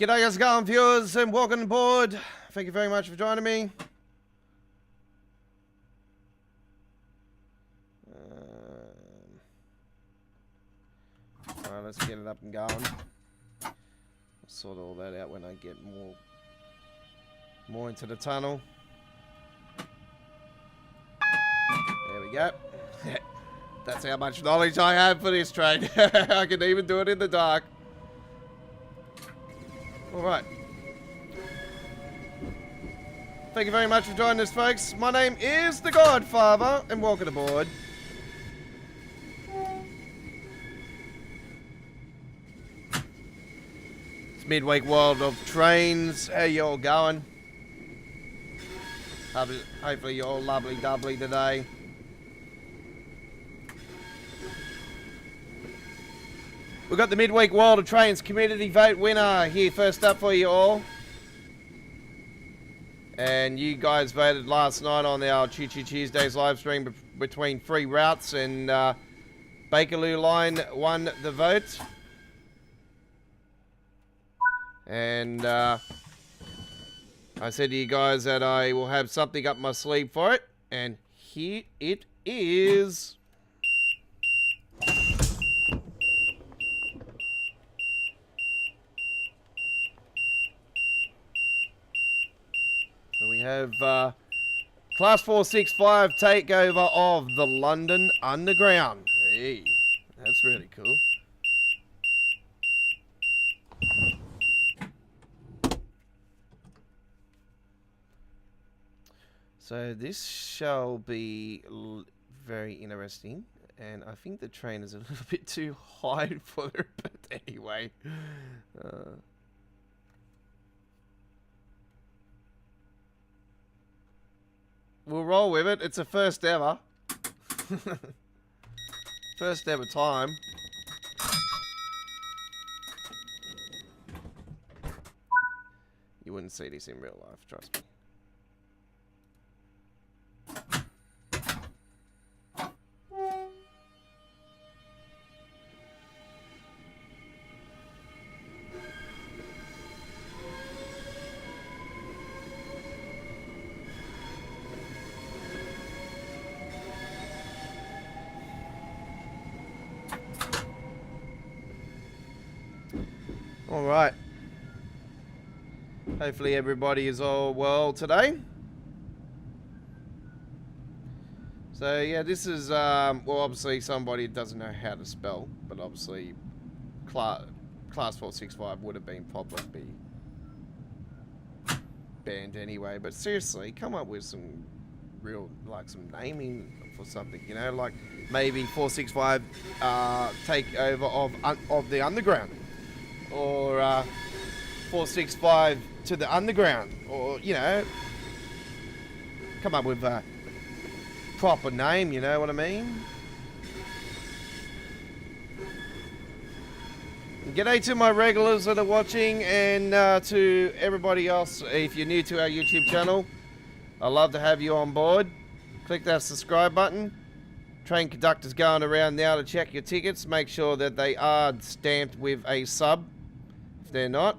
G'day, how's it going, viewers, and welcome aboard. Thank you very much for joining me. Alright, let's get it up and going. I'll sort all that out when I get more into the tunnel. There we go. That's how much knowledge I have for this train. I can even do it in the dark. Alright. Thank you very much for joining us, folks. My name is The Godfather, and welcome aboard. It's midweek world of trains. How y'all going? Hopefully you're all lovely doubly today. We've got the midweek World of Trains community vote winner here first up for you all. And you guys voted last night on our Choo Choo Tuesdays live stream between 3 routes, and Bakerloo line won the vote. And I said to you guys that I will have something up my sleeve for it, and here it is. So we have Class 465 takeover of the London Underground. Hey, that's really cool. So this shall be very interesting, and I think the train is a little bit too high for it, but anyway. We'll roll with it. It's a first ever. First ever time. You wouldn't see this in real life, trust me. Alright. Hopefully everybody is all well today. So yeah, this is, well, obviously somebody doesn't know how to spell, but obviously Class 465 would have been probably banned anyway. But seriously, come up with some real, like, some naming for something, you know, like maybe 465 takeover of the underground. Or 465 to the underground, or, you know, come up with a proper name, you know what I mean? G'day to my regulars that are watching, and to everybody else, if you're new to our YouTube channel, I'd love to have you on board. Click that subscribe button. Train conductors going around now to check your tickets. Make sure that they are stamped with a sub. If they're not,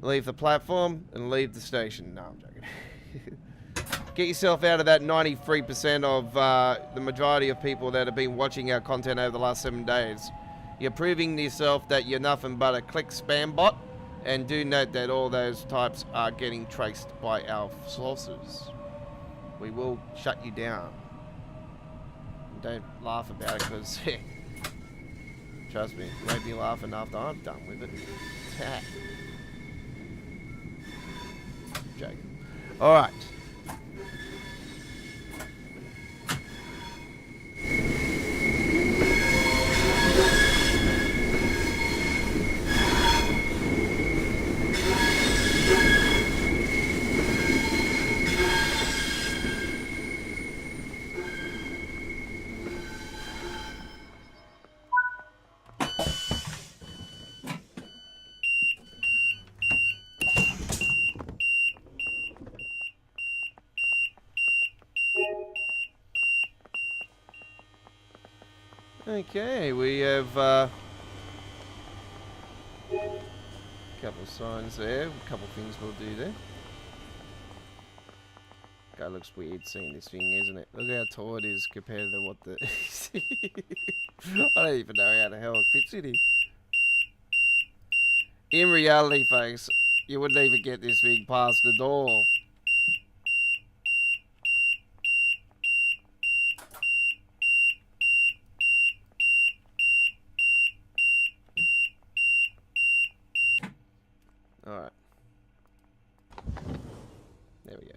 leave the platform and leave the station. No, I'm joking. Get yourself out of that 93% of the majority of people that have been watching our content over the last 7 days. You're proving to yourself that you're nothing but a click spam bot, and do note that all those types are getting traced by our sources. We will shut you down. Don't laugh about it, because trust me, you won't be laughing after I'm done with it. Joking. Alright. Okay, we have Couple of signs there. A couple of things we'll do there. Guy looks weird seeing this thing, isn't it? Look how tall it is compared to what the... I don't even know how the hell it fits in here. In reality, folks, you wouldn't even get this thing past the door. Alright. There we go.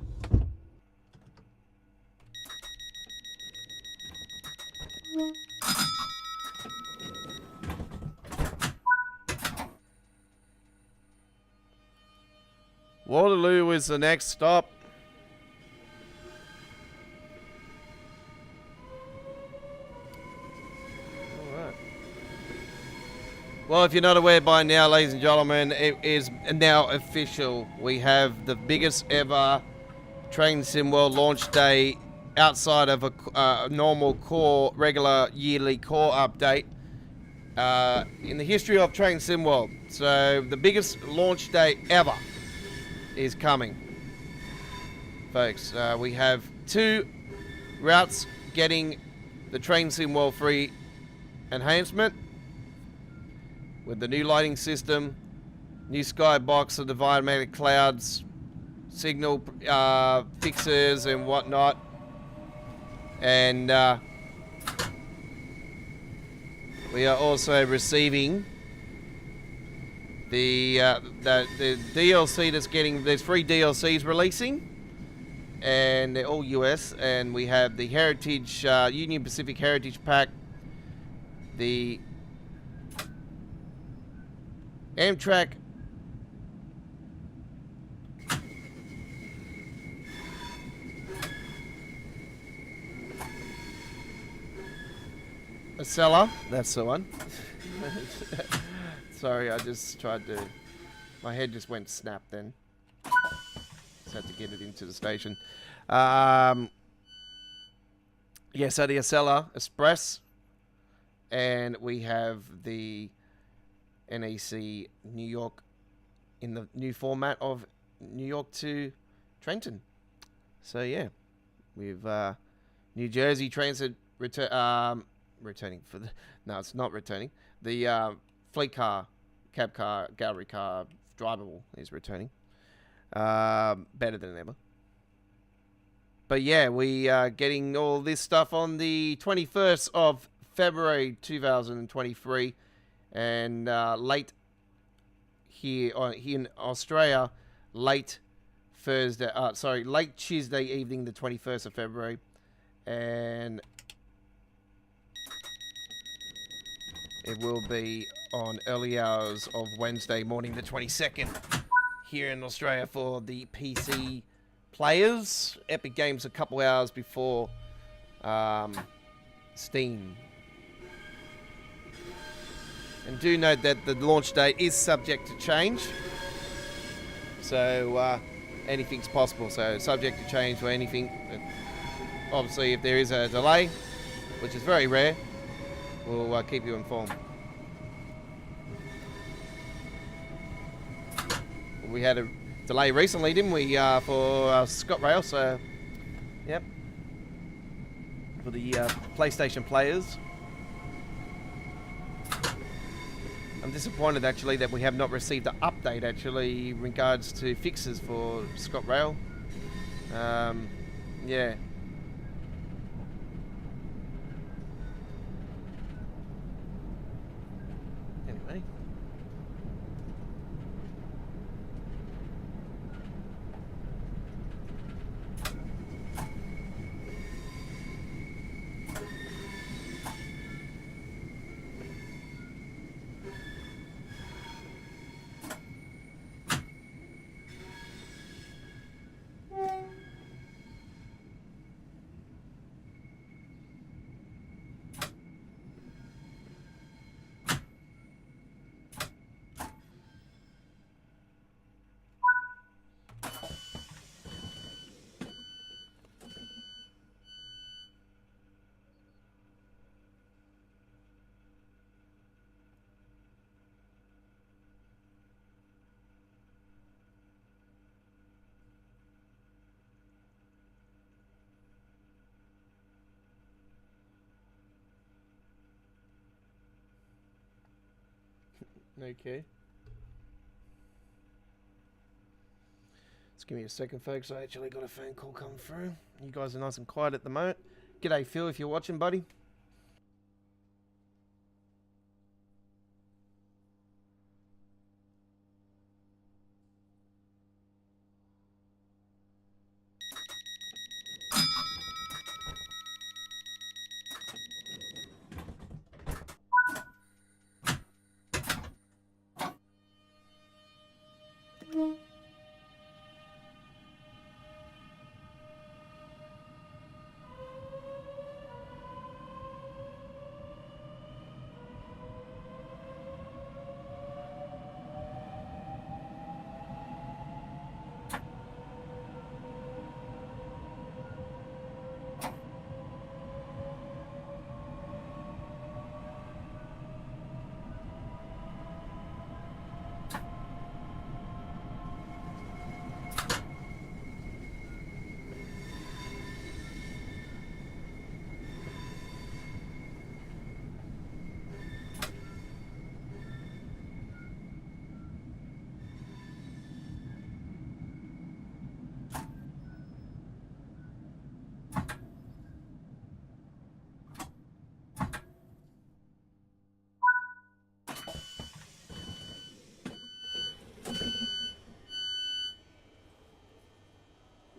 Waterloo is the next stop. Alright. Well, if you're not aware by now, ladies and gentlemen, it is now official. We have the biggest ever Train Sim World launch day outside of a normal core, regular yearly core update in the history of Train Sim World. So the biggest launch day ever is coming, folks. We have 2 routes getting the Train Sim World free enhancement with the new lighting system, new skybox of the environmental clouds, signal fixes and whatnot, and we are also receiving the DLC that's getting, there's 3 DLCs releasing, and they're all US, and we have the Heritage, Union Pacific Heritage Pack, the Amtrak Acela, that's the one. Sorry, I just tried to... My head just went snap then. Just had to get it into the station. Yeah, so the Acela Express. And we have the NEC New York in the new format of New York to Trenton. So yeah, we've New Jersey Transit returning for the... No, it's not returning. The fleet car, cab car, gallery car, drivable is returning. Better than ever. But yeah, we are getting all this stuff on the 21st of February 2023. And late here in Australia, late Tuesday evening, the 21st of February. And it will be on early hours of Wednesday morning, the 22nd, here in Australia for the PC players. Epic Games a couple hours before Steam. And do note that the launch date is subject to change. So anything's possible. So subject to change for anything. Obviously, if there is a delay, which is very rare, we'll keep you informed. We had a delay recently, didn't we, for ScotRail? So, yep. For the PlayStation players. I'm disappointed, actually, that we have not received an update, actually, in regards to fixes for ScotRail. Yeah. Anyway. Okay. Just give me a second, folks. I actually got a phone call come through. You guys are nice and quiet at the moment. G'day, Phil, if you're watching, buddy.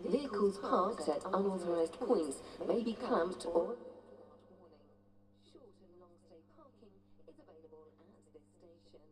Vehicles parked at unauthorized points may be clamped or... Short and long stay parking is available at this station.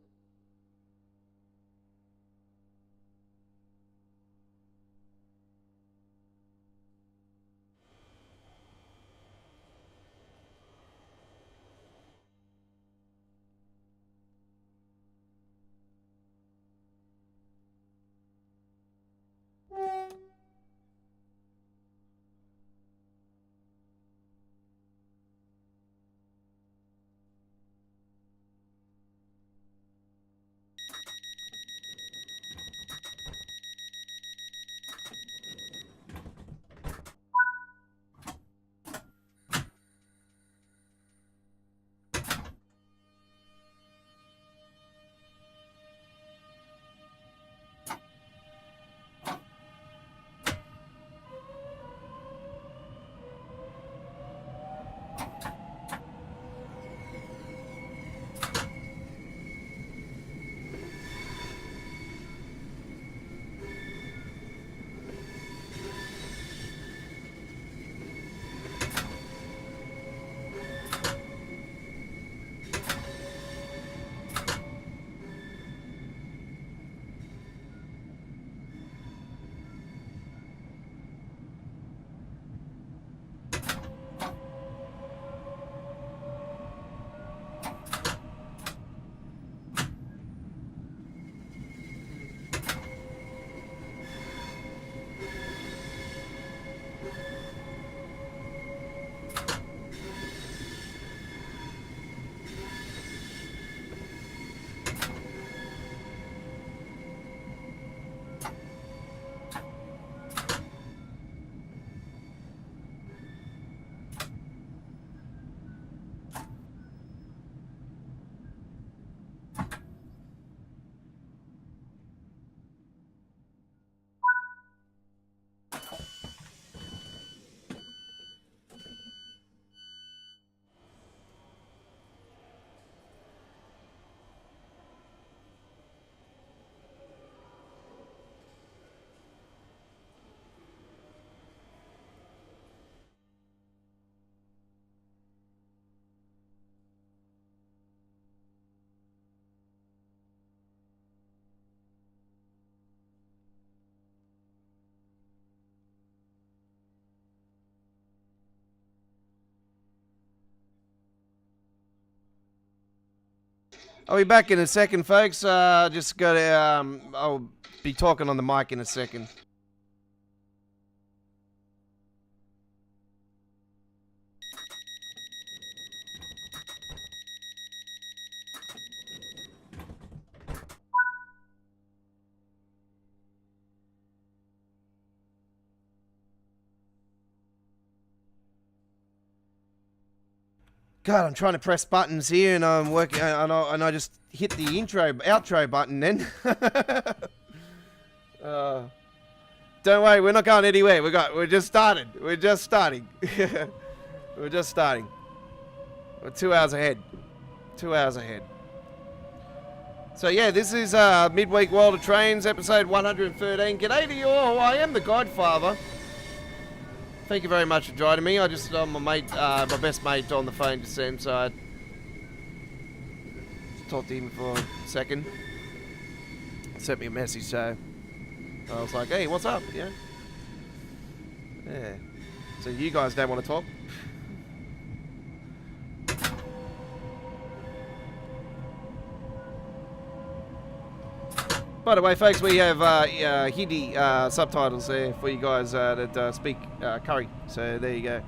I'll be back in a second, folks. Just got to, I'll be talking on the mic in a second. God, I'm trying to press buttons here, and I'm working, and I just hit the outro button. Then. Don't worry, we're not going anywhere. We're just started. We're just starting. We're just starting. We're 2 hours ahead. 2 hours ahead. So yeah, this is Midweek World of Trains, episode 113. G'day to you all. I am the Godfather. Thank you very much for joining me. I just my best mate on the phone just then, so I talked to him for a second. Sent me a message, so I was like, hey, what's up? Yeah. So you guys don't want to talk? By the way, folks, we have Hindi subtitles there for you guys that speak curry. So there you go.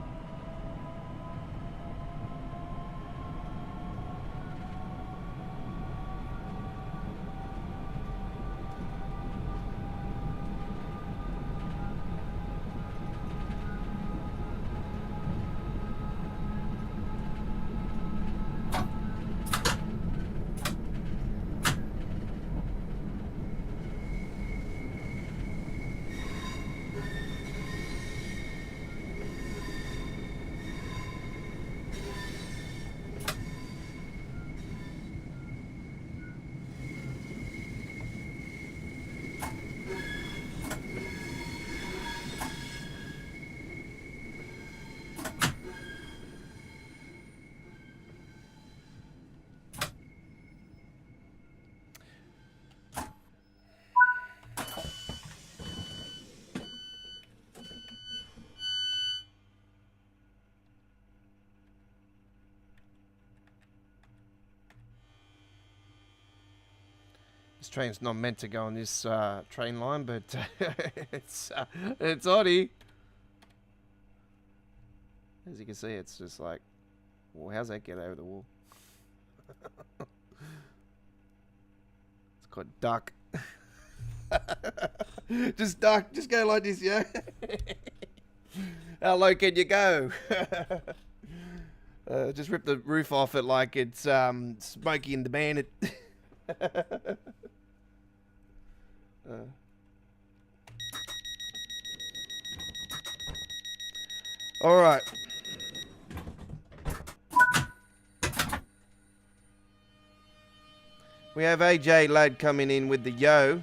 This train's not meant to go on this train line, but it's oddie. As you can see, it's just like, well, how's that get over the wall? It's called duck. Just duck. Just go like this, yeah. How low can you go? Just rip the roof off it like it's Smokey and the Bandit. All right. We have AJ Lad coming in with the yo.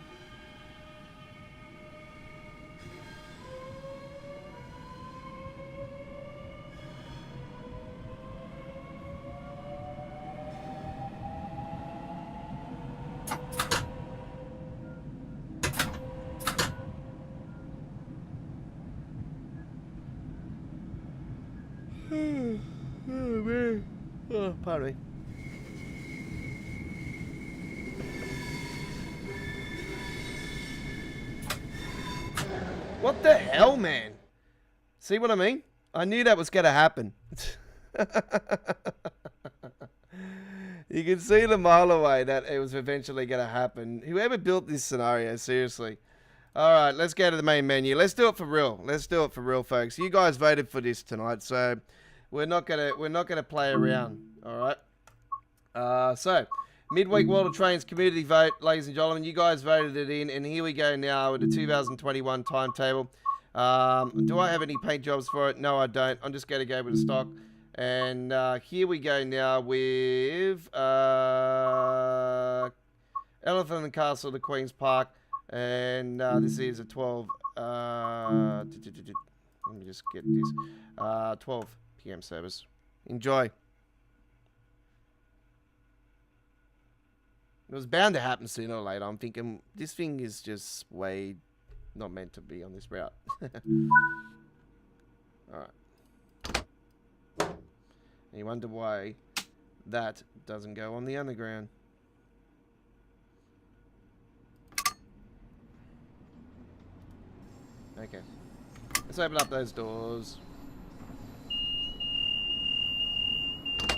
Pardon me. What the hell, man? See what I mean? I knew that was going to happen. You can see it a mile away that it was eventually going to happen. Whoever built this scenario, seriously. All right, let's go to the main menu. Let's do it for real. Let's do it for real, folks. You guys voted for this tonight, so we're not gonna play around. All right. So midweek World of Trains community vote, ladies and gentlemen. You guys voted it in, and here we go now with the 2021 timetable. Do I have any paint jobs for it? No, I don't. I'm just going to go with the stock. And here we go now with Elephant and Castle to Queen's Park. And this is a 12. Let me just get this. 12 p.m. service. Enjoy. It was bound to happen sooner or later. I'm thinking this thing is just way not meant to be on this route. Alright. And you wonder why that doesn't go on the underground. Okay. Let's open up those doors. It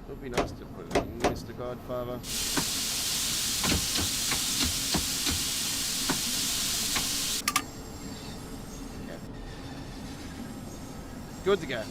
would be nice to put it in, Mr. Godfather. Okay. Good to go.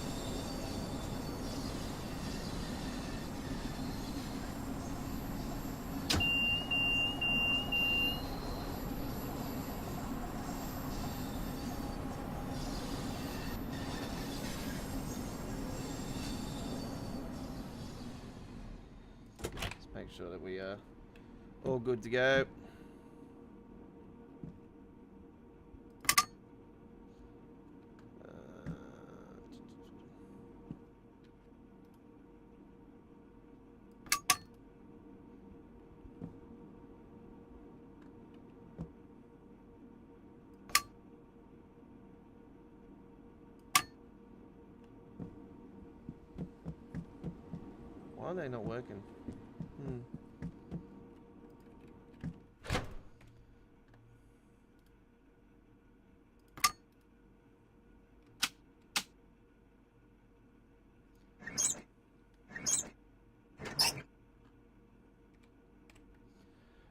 sure that we are all good to go. Why are they not working?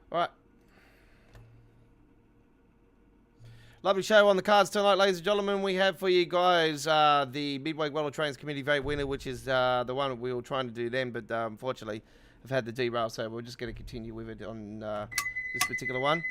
Alright. Lovely show on the cards tonight, ladies and gentlemen. We have for you guys the Midway World Trains Committee Vote winner, which is the one we were trying to do then, but unfortunately I've had the derail, so we're just going to continue with it on this particular one.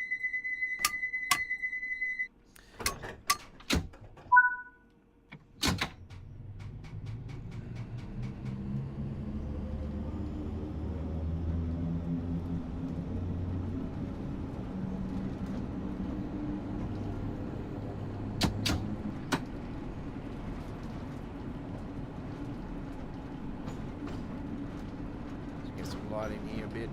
In here a bit.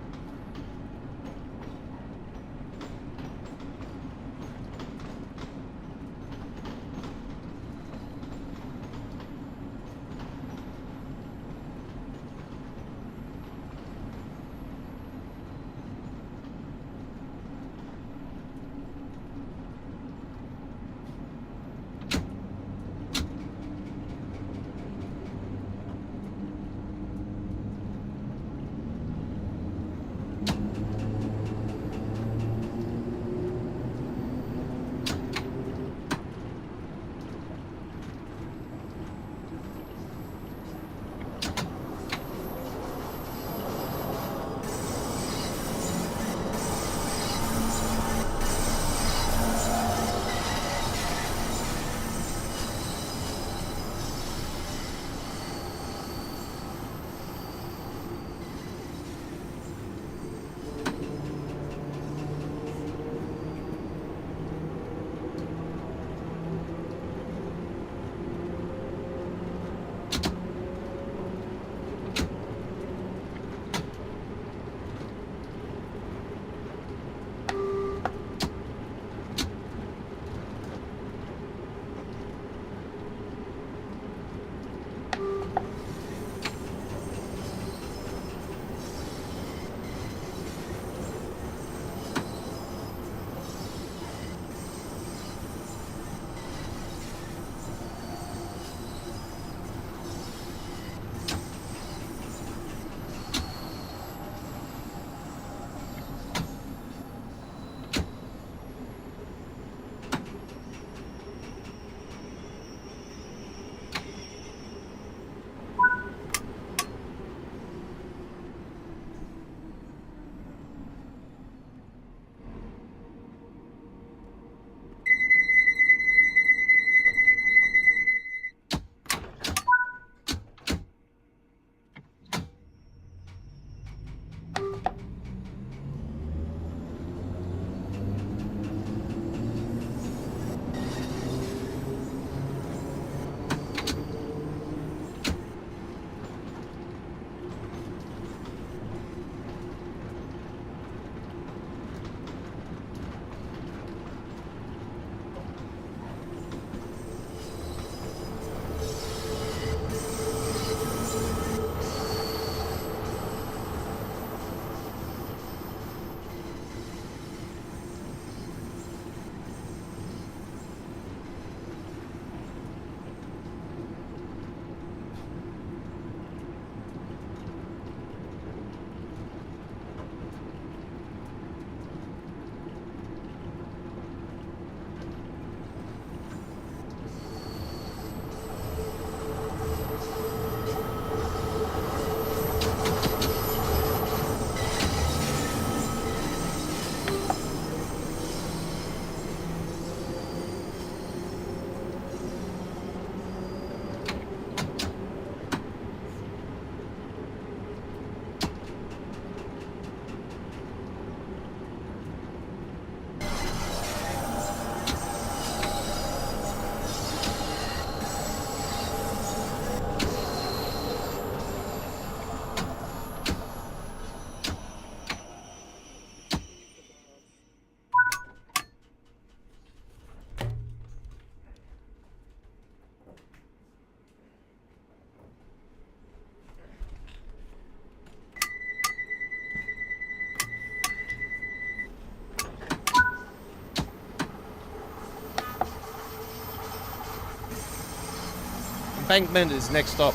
Embankment is next stop.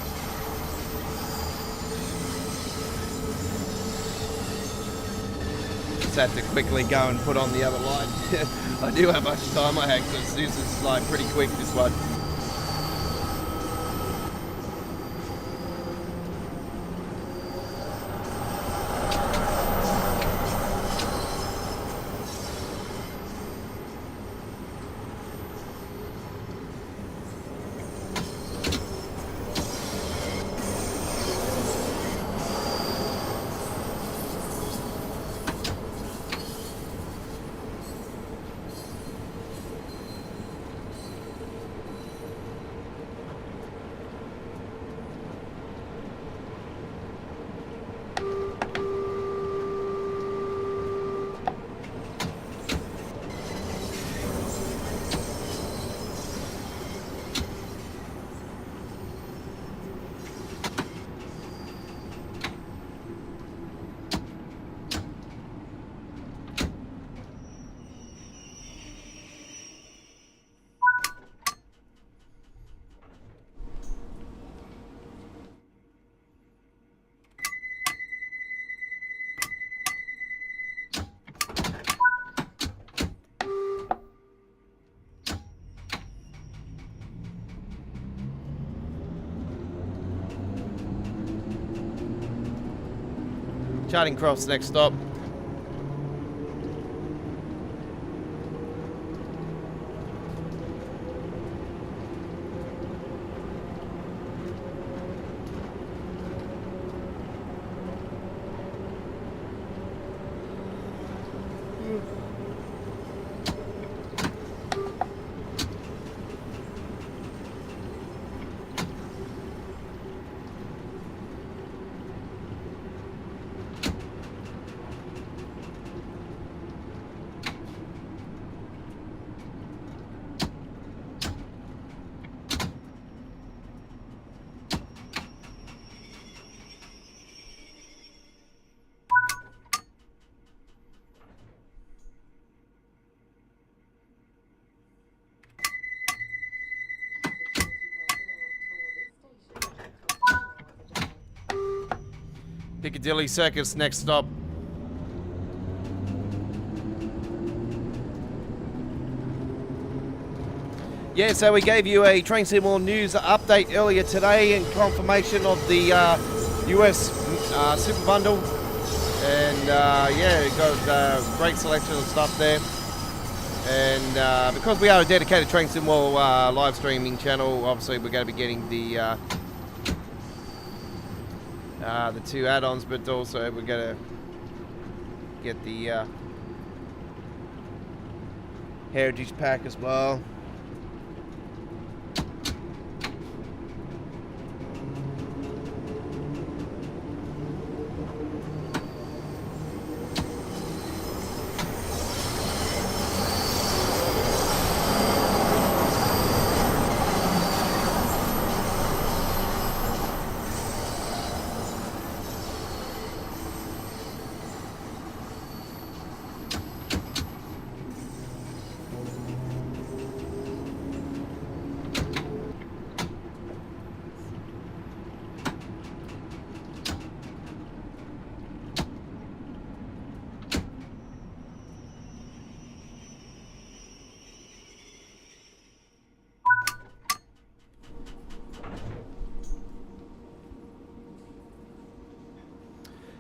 Just had to quickly go and put on the other light. I do have much time I had because this is like pretty quick, this one. Charing Cross next stop. Piccadilly Circus next stop. Yeah, so we gave you a Train Seymour news update earlier today and confirmation of the US Super Bundle. And yeah, we got a great selection of stuff there. And because we are a dedicated Train Seymour live streaming channel, obviously we're going to be getting the 2 add-ons, but also we're going to get the Heritage Pack as well.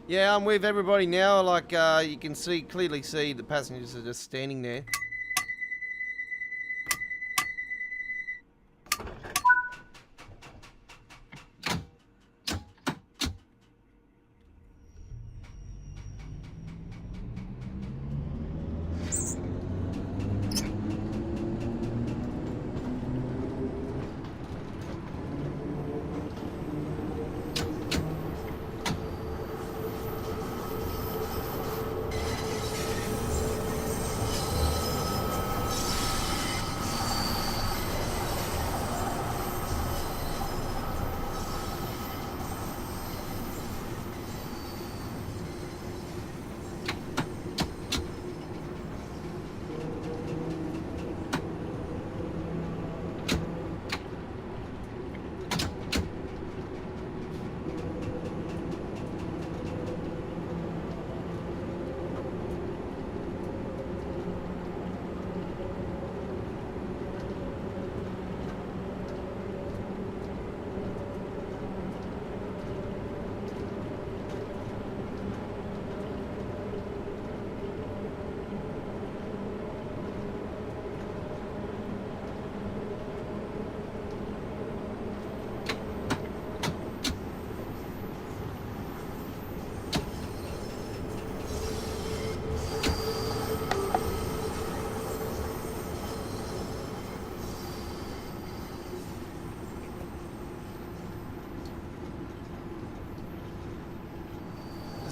Yeah, I'm with everybody now. Like you can clearly see the passengers are just standing there.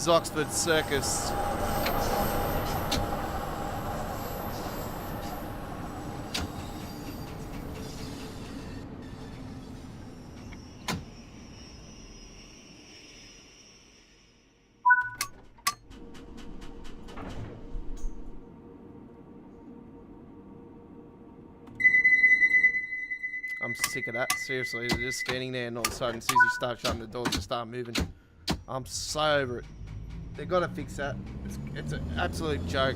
is Oxford Circus. I'm sick of that. Seriously, they're just standing there and all of a sudden, as soon as you start shutting the doors, they start moving. I'm so over it. They've got to fix that. It's an absolute joke.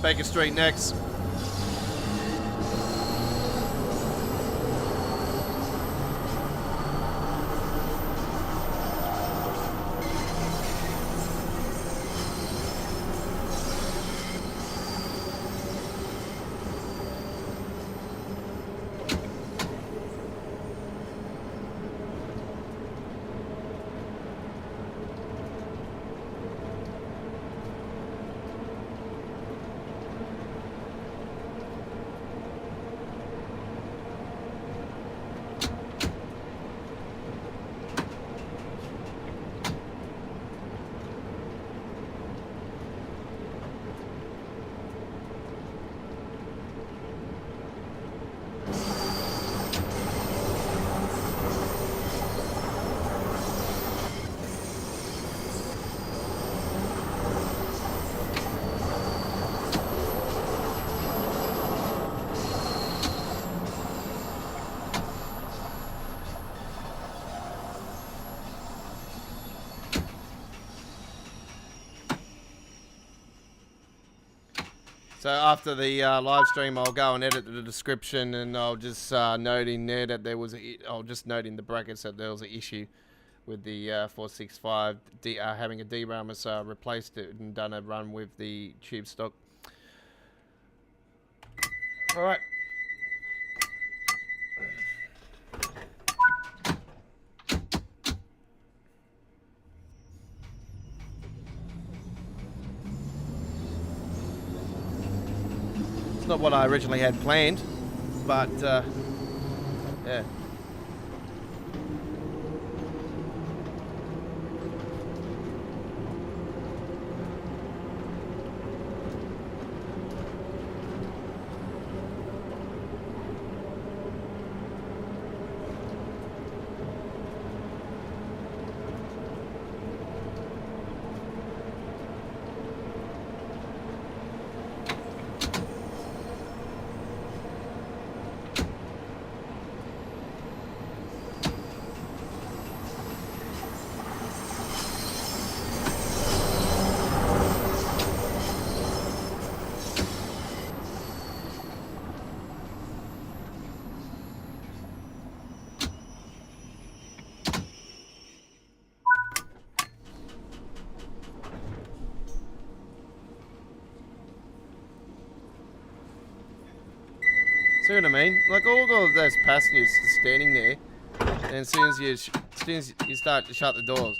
Baker Street next. So after the live stream, I'll go and edit the description, and I'll just note in there that there was I'll just note in the brackets that there was an issue with the 465 having a DRAM has replaced it and done a run with the tube stock. All right. It's not what I originally had planned, but yeah. See what I mean? Like all of those passengers just standing there, and as soon as you start to shut the doors.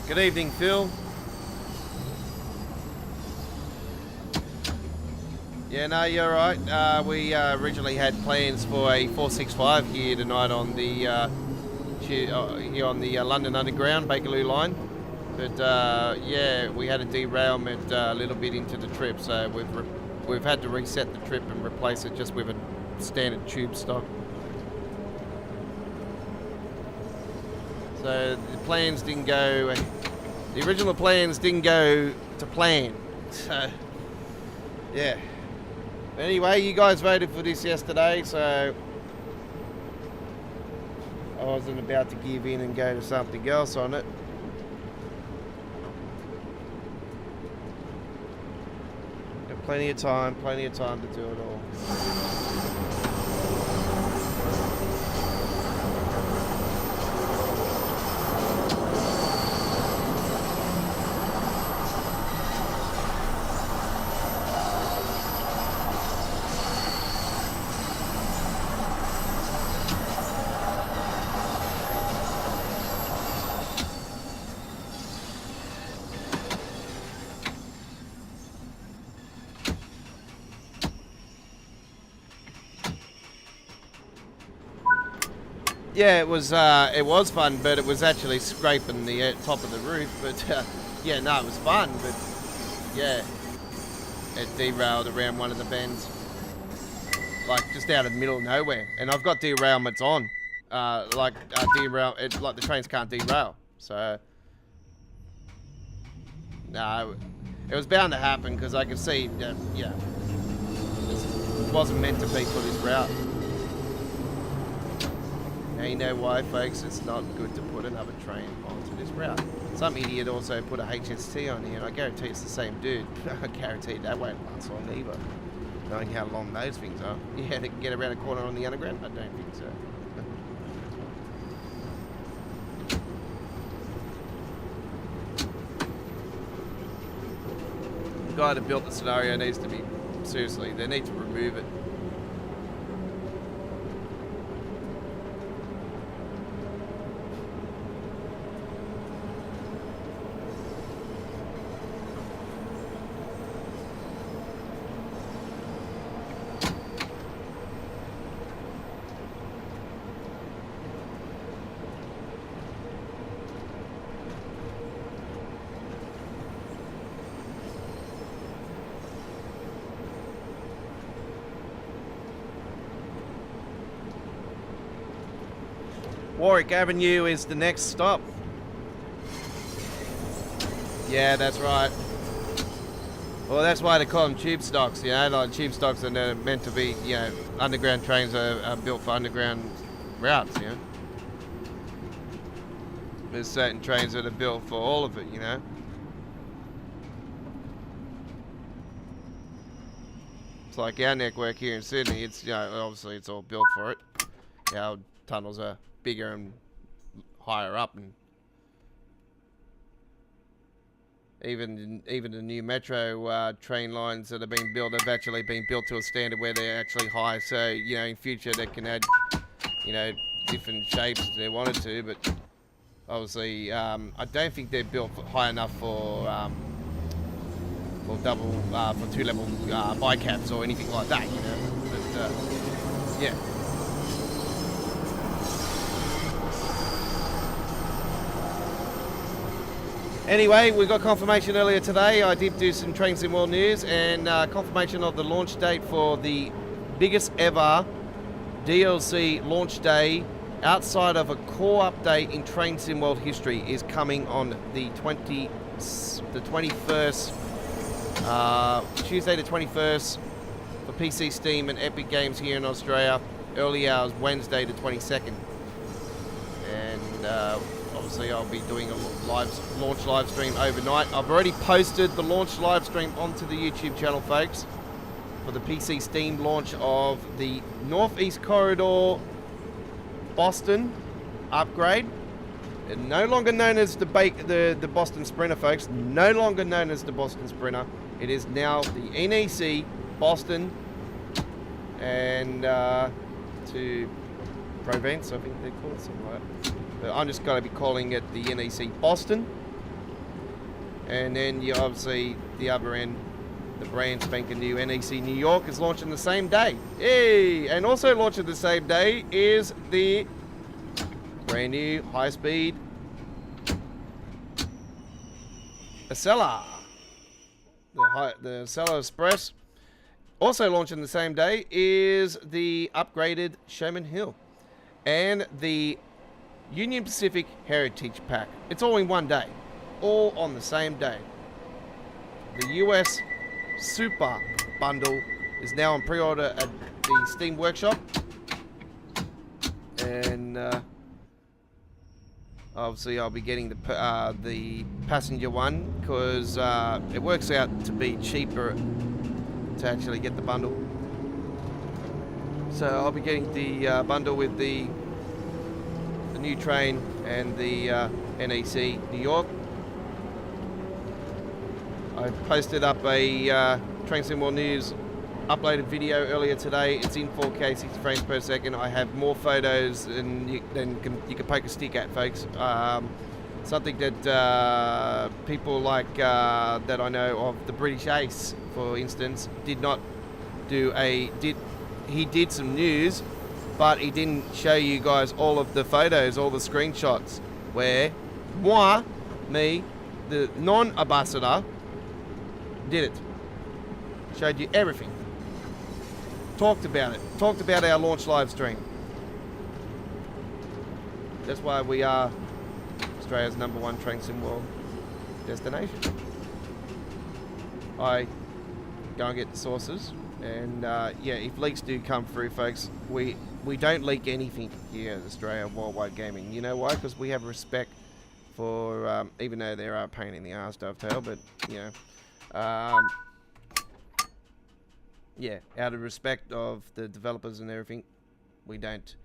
Good evening, Phil. Yeah, no, you're right. We originally had plans for a 465 here tonight on the here on the London Underground Bakerloo line, but yeah, we had a derailment a little bit into the trip, so we've had to reset the trip and replace it just with a standard tube stock. So the plans didn't go. The original plans didn't go to plan. So yeah. Anyway, you guys voted for this yesterday, so I wasn't about to give in and go to something else on it. Got plenty of time to do it all. Yeah, it was fun, but it was actually scraping the top of the roof. But yeah, no, it was fun. But yeah, it derailed around one of the bends, like just out of the middle of nowhere. And I've got derailments on, like the trains can't derail. So no, it was bound to happen because I could see, yeah, it wasn't meant to be for this route. Now you know why, folks, it's not good to put another train onto this route. Some idiot also put a HST on here, and I guarantee it's the same dude. I guarantee that won't last long either, knowing how long those things are. Yeah, they can get around a corner on the underground? I don't think so. The guy that built the scenario needs to be, seriously, they need to remove it. Warwick Avenue is the next stop. Yeah, that's right. Well, that's why they call them tube stocks, you know, like tube stocks are meant to be, you know, underground trains are built for underground routes, you know. There's certain trains that are built for all of it, you know. It's like our network here in Sydney, it's, you know, obviously it's all built for it. Our tunnels are bigger and higher up, and Even the new metro train lines that have been built have actually been built to a standard where they're actually high. So, you know, in future they can add, you know, different shapes if they wanted to. But obviously, I don't think they're built high enough for two-level bicaps or anything like that. You know, but yeah. Anyway, we got confirmation earlier today. I did do some Train Sim World news and confirmation of the launch date for the biggest ever DLC launch day outside of a core update in Train Sim World history is coming on the 21st, Tuesday the 21st for PC, Steam and Epic Games here in Australia. Early hours Wednesday the 22nd. And obviously I'll be doing a launch live stream overnight. I've already posted the launch live stream onto the YouTube channel, folks, for the PC Steam launch of the Northeast Corridor Boston upgrade. And no longer known as the Boston Sprinter, folks. No longer known as the Boston Sprinter. It is now the NEC Boston, and to Provence, I think they call it something like that. But I'm just going to be calling it the NEC Boston. And then you obviously the other end, the brand spanking new NEC New York is launching the same day. Hey! And also launching the same day is the brand new high-speed Acela. The Acela Express. Also launching the same day is the upgraded Sherman Hill and the Union Pacific Heritage Pack. It's all in one day. All on the same day. The US Super Bundle is now on pre-order at the Steam Workshop. And obviously I'll be getting the passenger one because it works out to be cheaper to actually get the bundle. So I'll be getting the bundle with the new train and the NEC New York. I posted up a Train Sim World News uploaded video earlier today. It's in 4K 60 frames per second. I have more photos than you can poke a stick at, folks. Something that people like that I know of, the British Ace, for instance, did not do he did some news, but he didn't show you guys all of the photos, all the screenshots, where me, the non-ambassador, did it. Showed you everything. Talked about it. Talked about our launch live stream. That's why we are Australia's #1 Train Sim World destination. I go and get the sources, and yeah, if leaks do come through, folks, we don't leak anything here at Australia Worldwide Gaming. You know why? Because we have respect for, even though there are a pain in the arse, Dovetail, but you know, yeah, out of respect of the developers and everything, we don't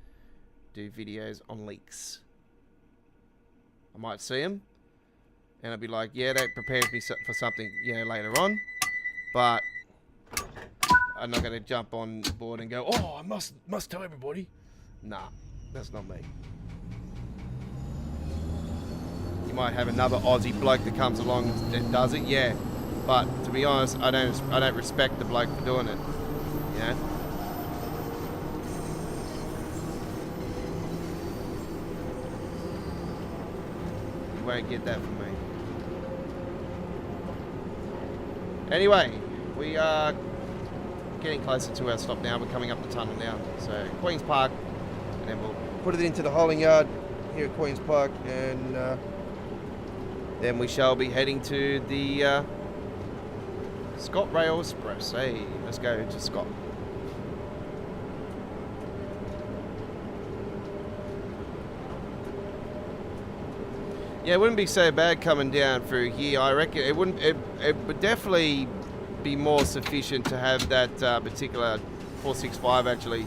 do videos on leaks. I might see them, and I'll be like, yeah, that prepares me for something, you know, later on. But I'm not going to jump on board and go, oh, I must tell everybody. Nah, that's not me. You might have another Aussie bloke that comes along and does it, yeah. But to be honest, I don't respect the bloke for doing it. You know? You won't get that from me. Anyway, we are getting closer to our stop now. We're coming up the tunnel now. So Queen's Park, and then we'll put it into the holding yard here at Queen's Park, and then we shall be heading to the ScotRail Express. Hey, let's go to Scott. Yeah, it wouldn't be so bad coming down through here. I reckon it wouldn't. It would definitely be more sufficient to have that particular 465 actually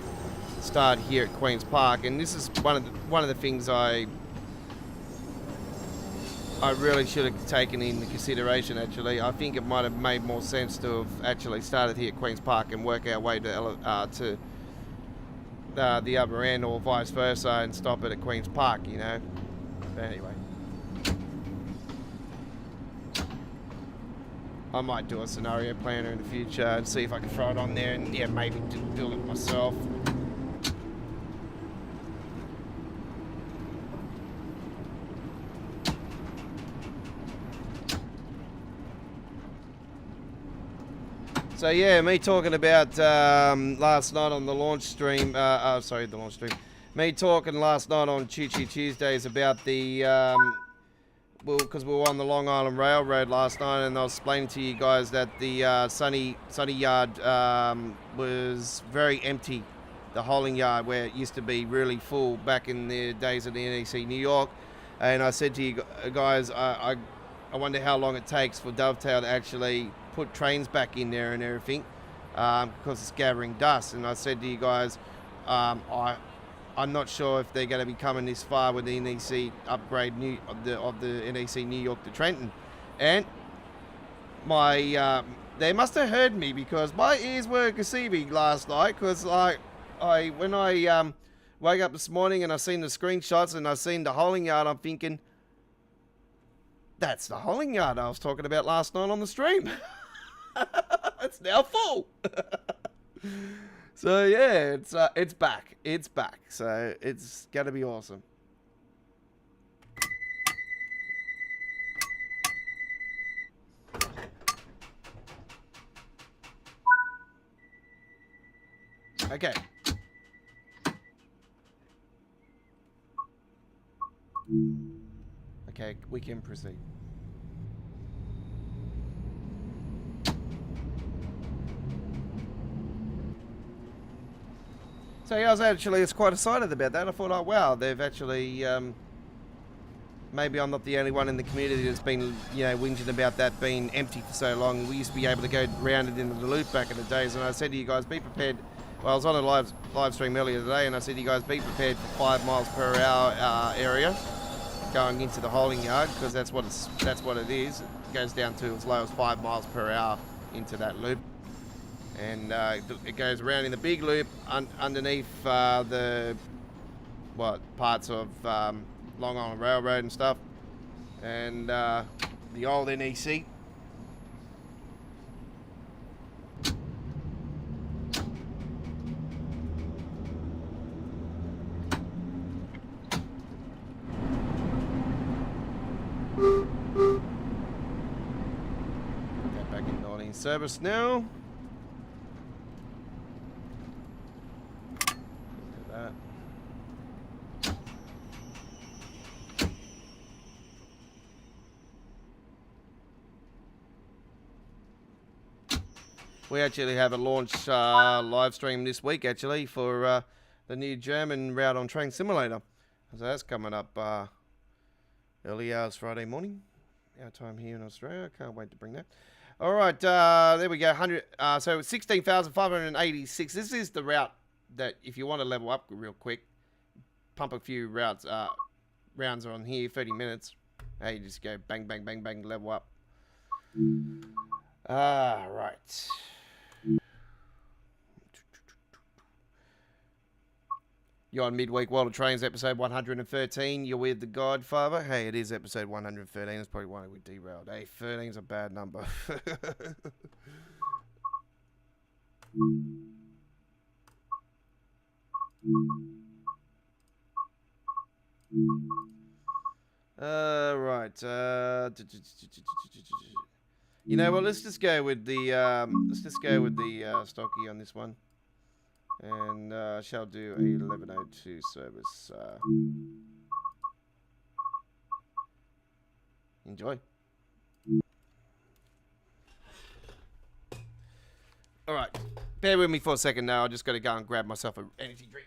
start here at Queen's Park. And this is one of the things I I really should have taken into consideration, actually. I think it might have made more sense to have actually started here at Queen's Park and work our way to the other end, or vice versa, and stop it at Queen's Park, you know. But anyway. I might do a scenario planner in the future and see if I can throw it on there and, yeah, maybe build it myself. So yeah, me talking about last night on the launch stream, sorry, the launch stream. Me talking last night on Choo Choo Tuesdays about the, well, because we were on the Long Island Railroad last night, and I was explaining to you guys that the Sunny Yard was very empty. The holding yard, where it used to be really full back in the days of the NEC New York. And I said to you guys, I wonder how long it takes for Dovetail to actually put trains back in there and everything, because it's gathering dust. And I said to you guys, I'm not sure if they're going to be coming this far with the NEC upgrade of the NEC New York to Trenton. And my they must have heard me, because my ears were deceiving last night, because when I woke up this morning and I seen the screenshots and I seen the holding yard, I'm thinking, that's the holding yard I was talking about last night on the stream. It's now full. So yeah, it's back. It's back. So it's gonna be awesome. Okay. Okay, we can proceed. So yeah, I was quite excited about that. I thought, oh wow, they've actually, maybe I'm not the only one in the community that's been, you know, whinging about that being empty for so long. We used to be able to go round it into the loop back in the days, and I said to you guys, be prepared. Well, I was on a live stream earlier today, and I said to you guys, be prepared for 5 miles per hour area going into the holding yard, because that's what it is. It goes down to as low as 5 miles per hour into that loop. And it goes around in the big loop underneath the parts of Long Island Railroad and stuff, and the old NEC. Get back in service now. We actually have a launch live stream this week, actually, for the new German route on Train Simulator. So that's coming up early hours Friday morning, our time here in Australia. I can't wait to bring that. All right, there we go. 100. So 16,586. This is the route that, if you want to level up real quick, pump a few rounds on here, 30 minutes. Hey, you just go bang, bang, bang, bang, level up. Right. You're on Midweek World of Trains, episode 113. You're with the Godfather. Hey, it is episode 113. It's probably why we derailed. Hey, 13's a bad number. Right. You know what? Let's just go with the stocky on this one. And shall do a 1102 service. Enjoy. All right, bear with me for a second now. I just got to go and grab myself an energy drink.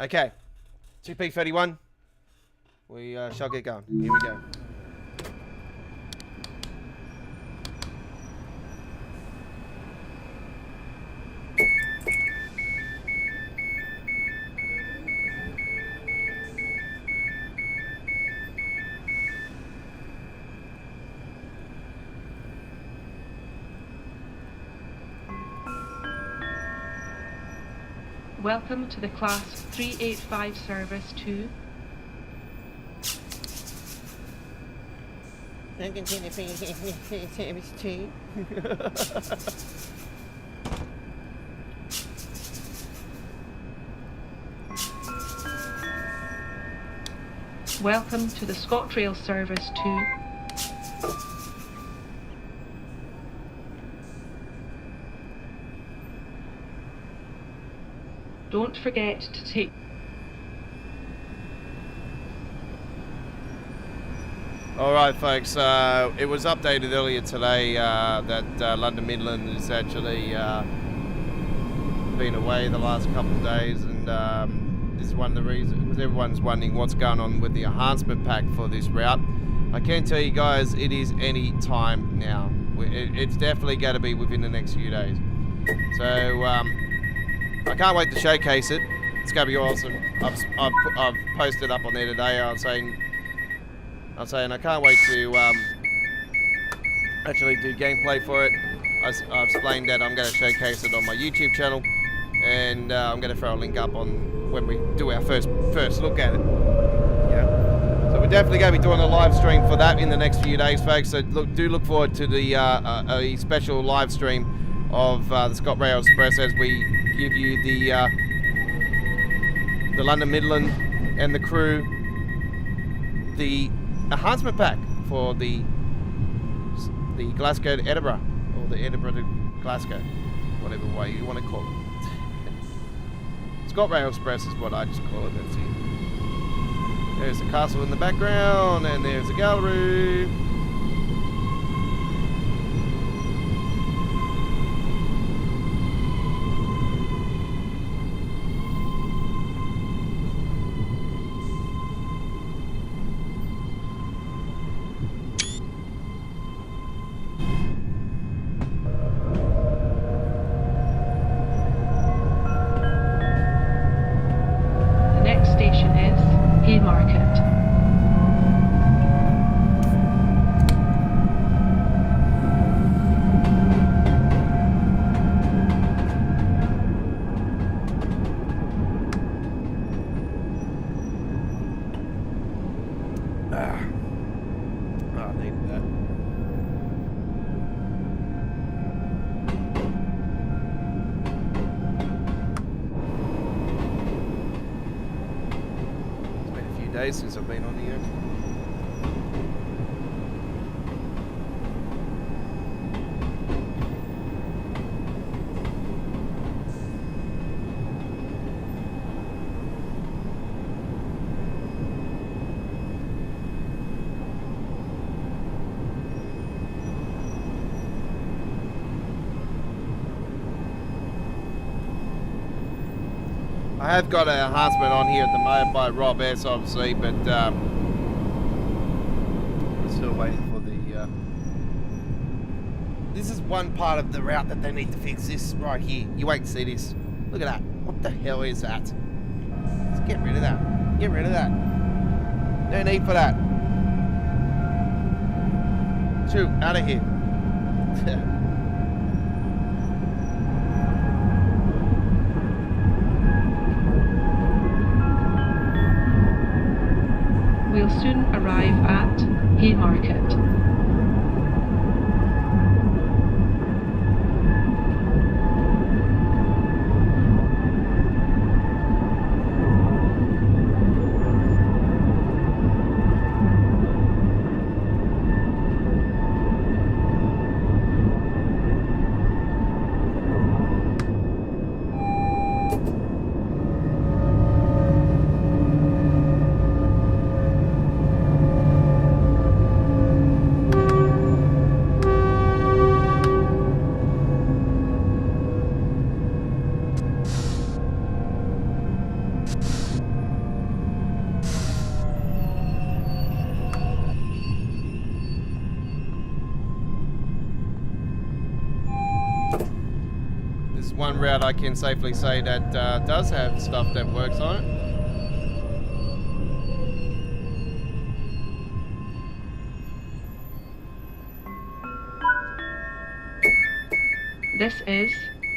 Okay. 2P31. We shall get going. Here we go. Welcome to the Class 385 service to Welcome to the ScotRail service to Don't forget to take Alright folks, it was updated earlier today that London Midland has actually been away the last couple of days, and this is one of the reasons, because everyone's wondering what's going on with the enhancement pack for this route. I can tell you guys it is any time now. It's definitely going to be within the next few days. So I can't wait to showcase it. It's going to be awesome. I've posted up on there today. I'm saying I can't wait to actually do gameplay for it. I've explained that I'm going to showcase it on my YouTube channel, and I'm going to throw a link up on when we do our first look at it. Yeah. So we're definitely going to be doing a live stream for that in the next few days, folks. So do look forward to the a special live stream of the ScotRail Express as we give you the London Midland and the crew the enhancement pack for the Glasgow to Edinburgh, or the Edinburgh to Glasgow, whatever way you want to call it. ScotRail Express is what I just call it. That's it. There's the castle in the background, and there's the gallery. Since I've been on here. I have got an enhancement on here at the moment by Rob S, obviously, but we're still waiting for the... This is one part of the route that they need to fix, this right here. You wait and see this. Look at that. What the hell is that? Let's get rid of that. Get rid of that. No need for that. Shoot, out of here. We'll soon arrive at Haymarket. route I can safely say that does have stuff that works on it. This is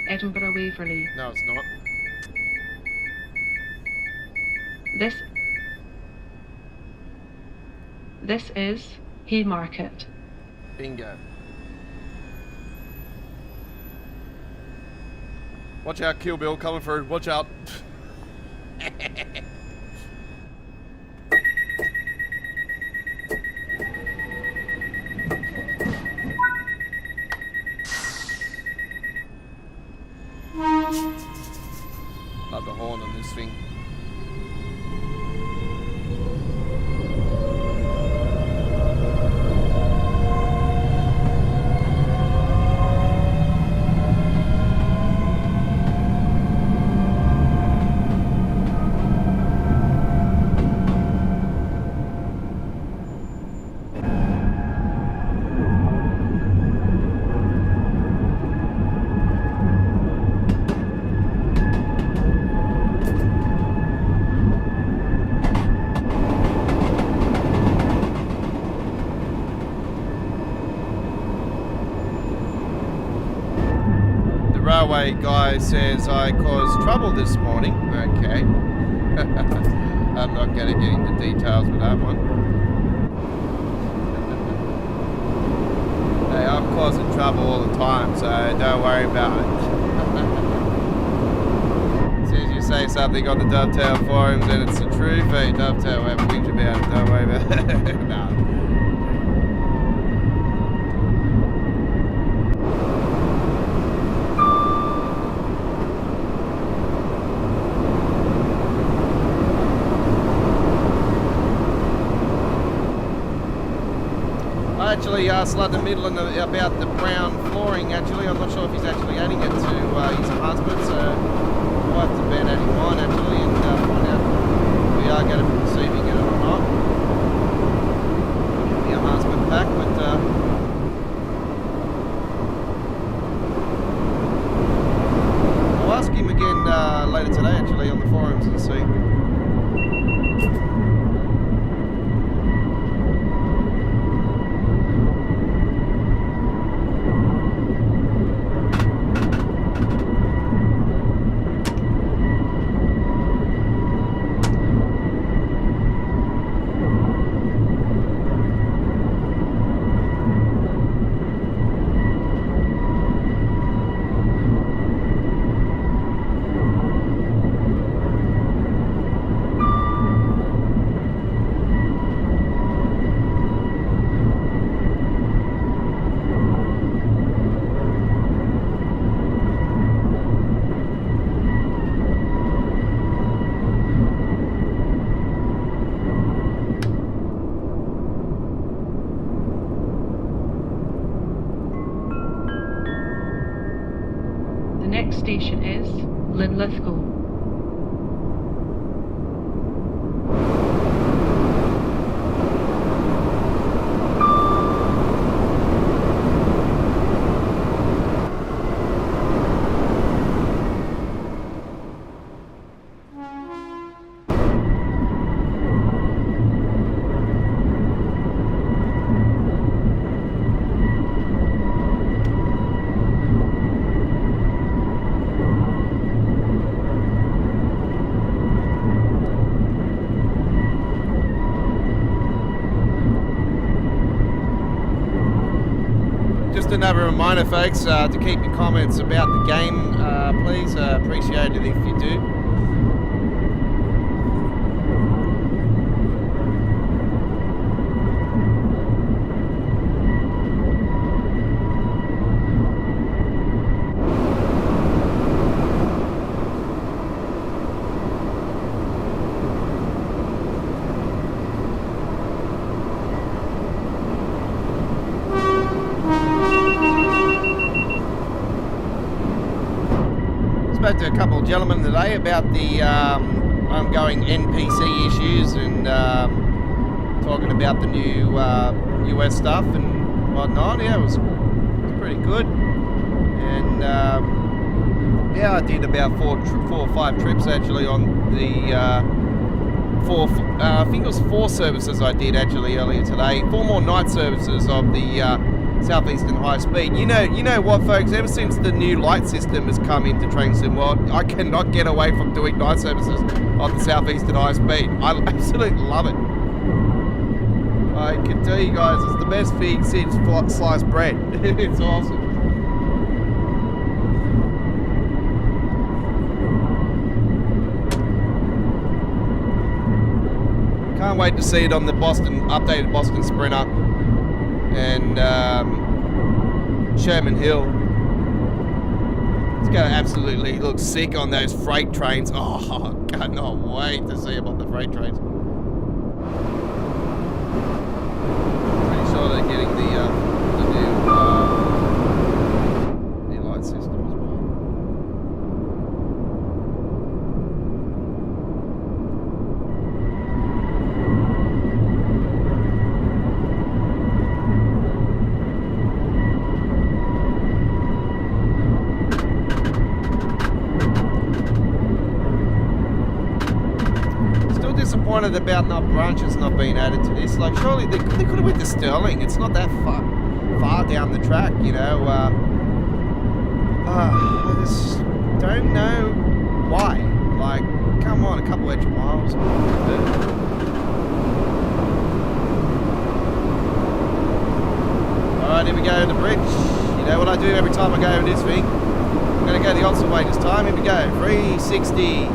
Edinburgh Waverley. No, it's not. This is Haymarket. Bingo. Watch out, Kill Bill coming through. Watch out. Love the horn on this thing. Railway guy says I caused trouble this morning. Okay. I'm not going to get into details with that one. Hey, I'm causing trouble all the time, so don't worry about it. As soon as you say something on the Dovetail forums and it's the truth, hey, Dovetail, have a whinge about it. Don't worry about it. No. Actually asked London Midland about the brown flooring. Actually, I'm not sure if he's actually adding it to his enhancement, so I'll have to bet adding mine actually and find out if we are going to be receiving it or not. The enhancement pack, but I'll ask him again later today actually on the forums and see. Station is Linlithgow. Another reminder, folks, to keep your comments about the game, please. Appreciate it if you do. Spoke to a couple of gentlemen today about the ongoing NPC issues and talking about the new US stuff and whatnot. Yeah, it was pretty good. And Yeah, I did about four or five trips actually on the I think it was 4 services I did actually earlier today. 4 more night services of the Southeastern High Speed. You know what, folks? Ever since the new light system has come into Train Sim World, I cannot get away from doing night services on the Southeastern High Speed. I absolutely love it. I can tell you guys, it's the best feed since sliced bread. It's awesome. Can't wait to see it on the updated Boston Sprinter and Sherman Hill. It's going to absolutely look sick on those freight trains. Oh, I cannot wait to see about the freight trains. Pretty sure they're getting the new light system as well. Disappointed about branches not being added to this. Like, surely they could have went to Stirling. It's not that far down the track, you know. I just don't know why. Like, come on, a couple extra miles. Alright, here we go, the bridge. You know what I do every time I go over this thing? I'm going to go the opposite way this time. Here we go, 360.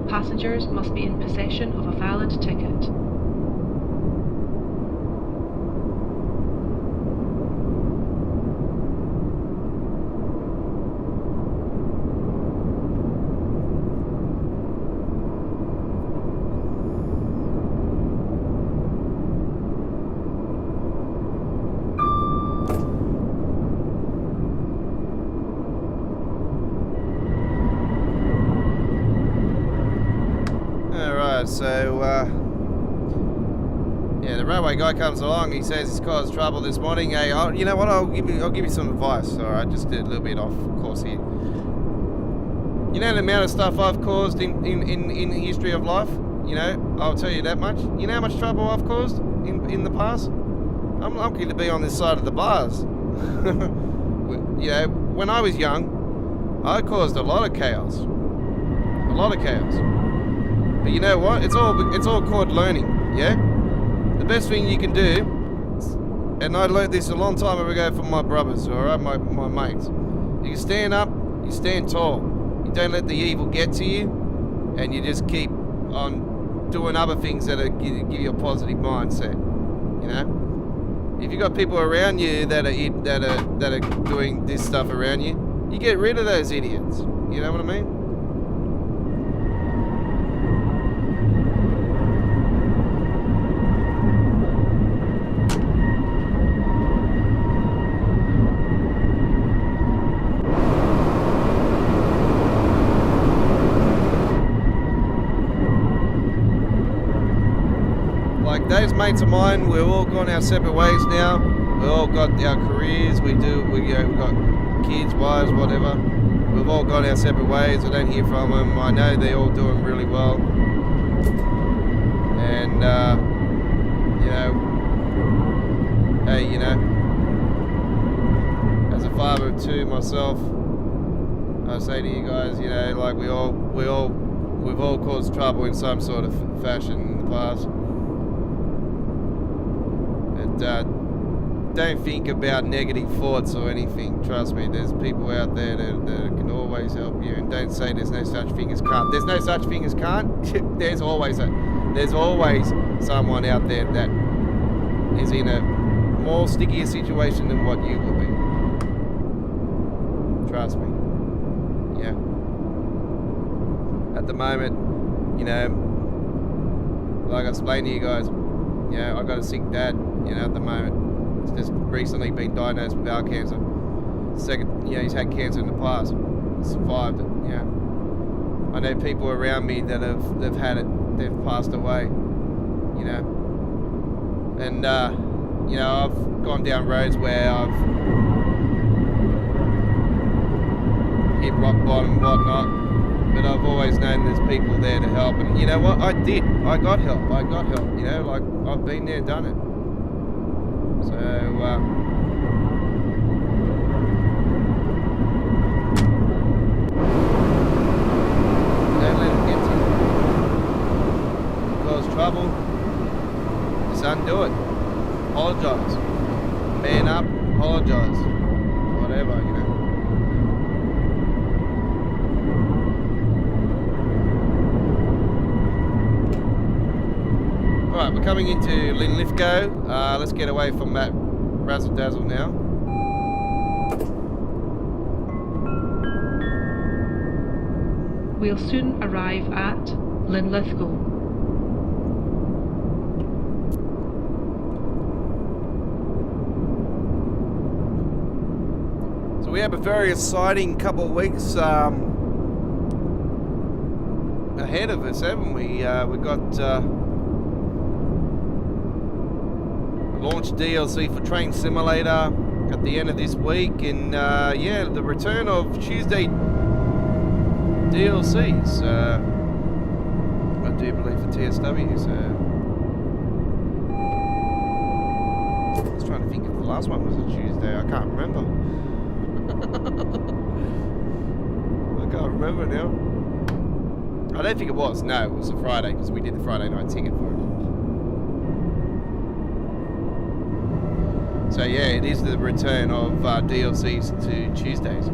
Passengers must be in possession of a valid ticket. So, yeah, the railway guy comes along. He says he's caused trouble this morning. Hey, you know what? I'll give you some advice. All right, just a little bit off course here. You know the amount of stuff I've caused in the history of life. You know, I'll tell you that much. You know how much trouble I've caused in the past. I'm lucky to be on this side of the bars. You know, when I was young, I caused a lot of chaos. A lot of chaos. But you know what? It's all called learning, yeah? The best thing you can do, and I learned this a long time ago from my brothers, alright, my mates. You stand up, you stand tall. You don't let the evil get to you, and you just keep on doing other things that give you a positive mindset, you know? If you got people around you that are doing this stuff around you, you get rid of those idiots. You know what I mean? Those mates of mine, we've all gone our separate ways now. We've all got our careers. We've got kids, wives, whatever. We've all gone our separate ways. I don't hear from them. I know they're all doing really well. And you know, hey, you know, as a father of 2 myself, I say to you guys, you know, like we've all caused trouble in some sort of fashion in the past. But don't think about negative thoughts or anything. Trust me, there's people out there that can always help you. And don't say there's no such thing as can't. There's no such thing as can't. There's always someone out there that is in a more stickier situation than what you will be. Trust me. Yeah. At the moment, you know, like I explained to you guys, you know, I got a sick dad, you know, at the moment. He's just recently been diagnosed with bowel cancer. Second, you know, he's had cancer in the past. Survived it, yeah. I know people around me that they've had it, they've passed away, you know. And, you know, I've gone down roads where I've hit rock bottom and whatnot. But I've always known there's people there to help. And you know what? I did. I got help. You know, like, I've been there, done it. So, don't let it get to you. Cause trouble, just undo it. Apologise. Man up, apologise. Whatever, you know. Alright, we're coming into Linlithgow. Let's get away from that razzle dazzle now. We'll soon arrive at Linlithgow. So we have a very exciting couple of weeks ahead of us, haven't we? We've got launch DLC for Train Simulator at the end of this week, and yeah, the return of Tuesday DLCs, I do believe for TSW, so I was trying to think if the last one was a Tuesday. I can't remember. I can't remember now. I don't think it was. No, it was a Friday, because we did the Friday night ticket for it. So yeah, it is the return of DLCs to Tuesdays. So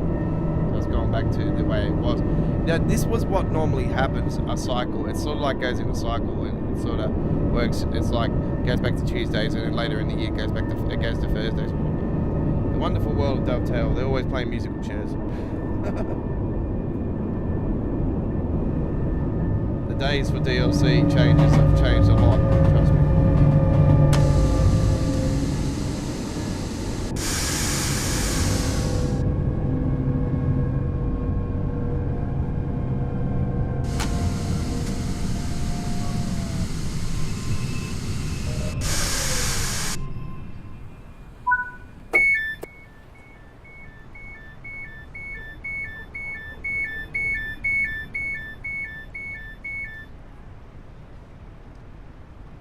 it's going back to the way it was. Now this was what normally happens, a cycle. It sort of like goes in a cycle and it sort of works. It's like goes back to Tuesdays and then later in the year it goes to Thursdays. The wonderful world of Dovetail. They're always playing musical chairs. The days for DLC changes have changed a lot. Trust me.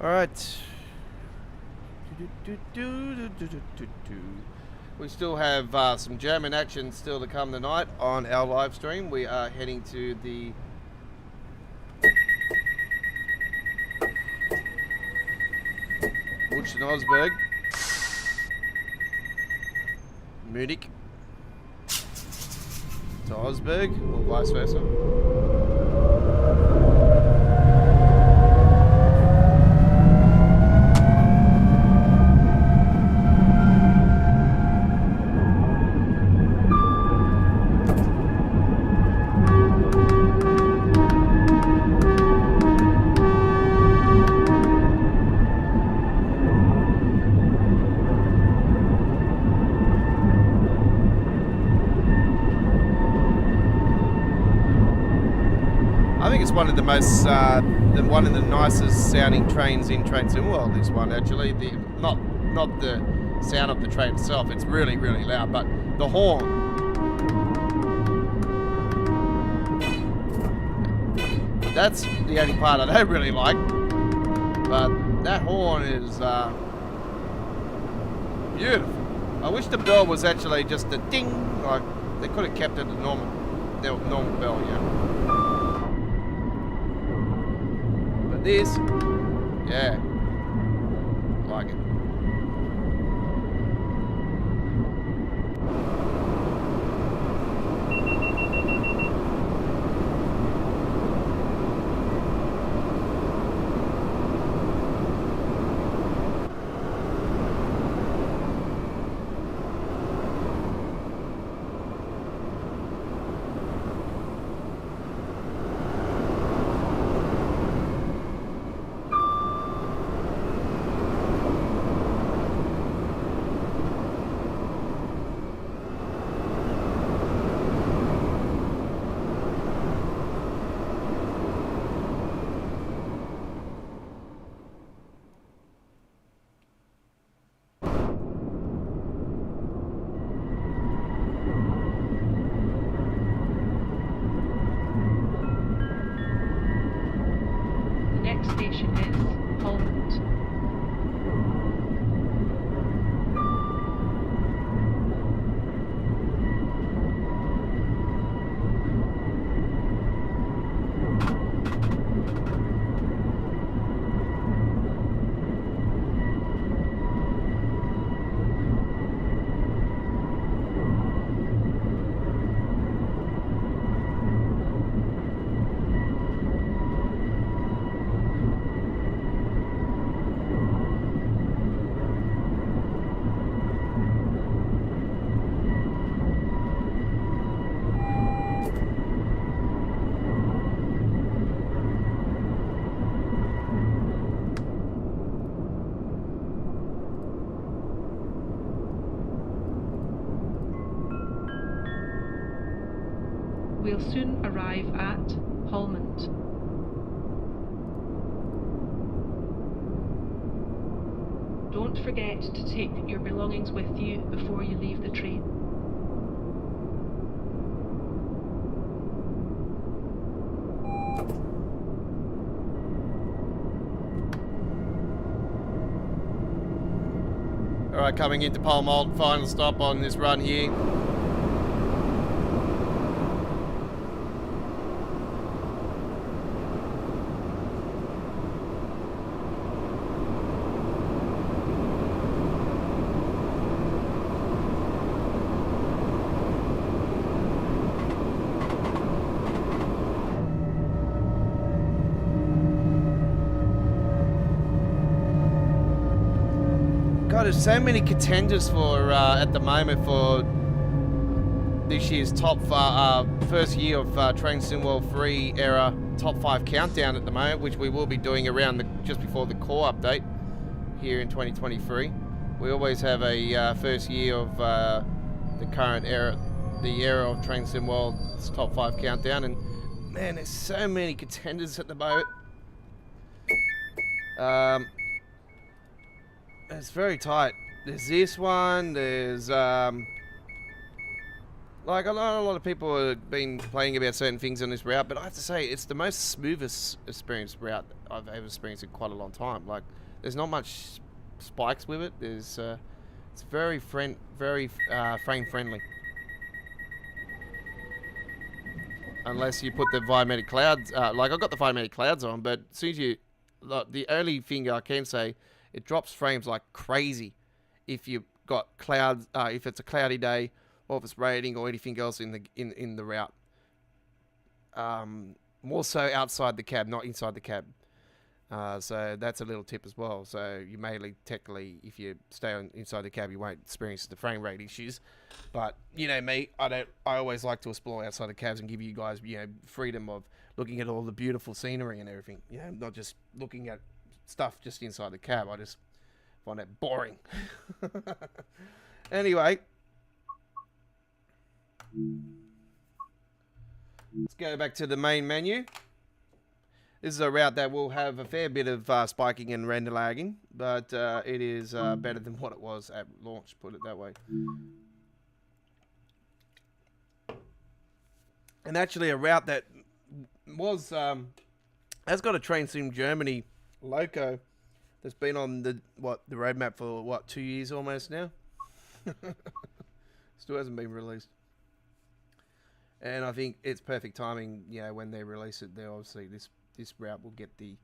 Alright. We still have some German action still to come tonight on our live stream. We are heading to the Osberg, Munich to Osberg, or vice versa. One of the most, one of the nicest sounding trains in Train Sim World. This one actually, not the sound of the train itself. It's really loud, but the horn. That's the only part I don't really like. But that horn is beautiful. I wish the bell was actually just a ding. Like they could have kept it a normal normal bell, yeah. But this, yeah, like it. Station is Holland. We'll soon arrive at Holland. Don't forget to take your belongings with you before you leave the train. Alright, coming into Pall Mall, final stop on this run here. God, there's so many contenders for at the moment for this year's first year of Train Sim World 3 era top 5 countdown at the moment, which we will be doing around just before the core update here in 2023. We always have a first year of the current era, the era of Train Sim World's top 5 countdown, and man, there's so many contenders at the moment. It's very tight. There's this one, there's like I know a lot of people have been complaining about certain things on this route, but I have to say it's the most smoothest experienced route I've ever experienced in quite a long time. Like there's not much spikes with it. There's it's very frame friendly. Unless you put the Vimatic clouds, like I've got the Vimatic clouds on, but as soon as you, like, the only thing I can say, it drops frames like crazy if you've got clouds, if it's a cloudy day, or if it's raining, or anything else in the route. More so outside the cab, not inside the cab. So that's a little tip as well. So you may technically, if you stay inside the cab, you won't experience the frame rate issues. But you know me, I always like to explore outside the cabs and give you guys, you know, freedom of looking at all the beautiful scenery and everything. You know, not just looking at stuff just inside the cab. I just find that boring. Anyway, let's go back to the main menu. This is a route that will have a fair bit of spiking and render lagging, but it is better than what it was at launch, put it that way. And actually a route that was has got a Train Sim Germany Loco that's been on the roadmap for 2 years almost now. Still hasn't been released. And I think it's perfect timing, you know, when they release it. They obviously this route will get the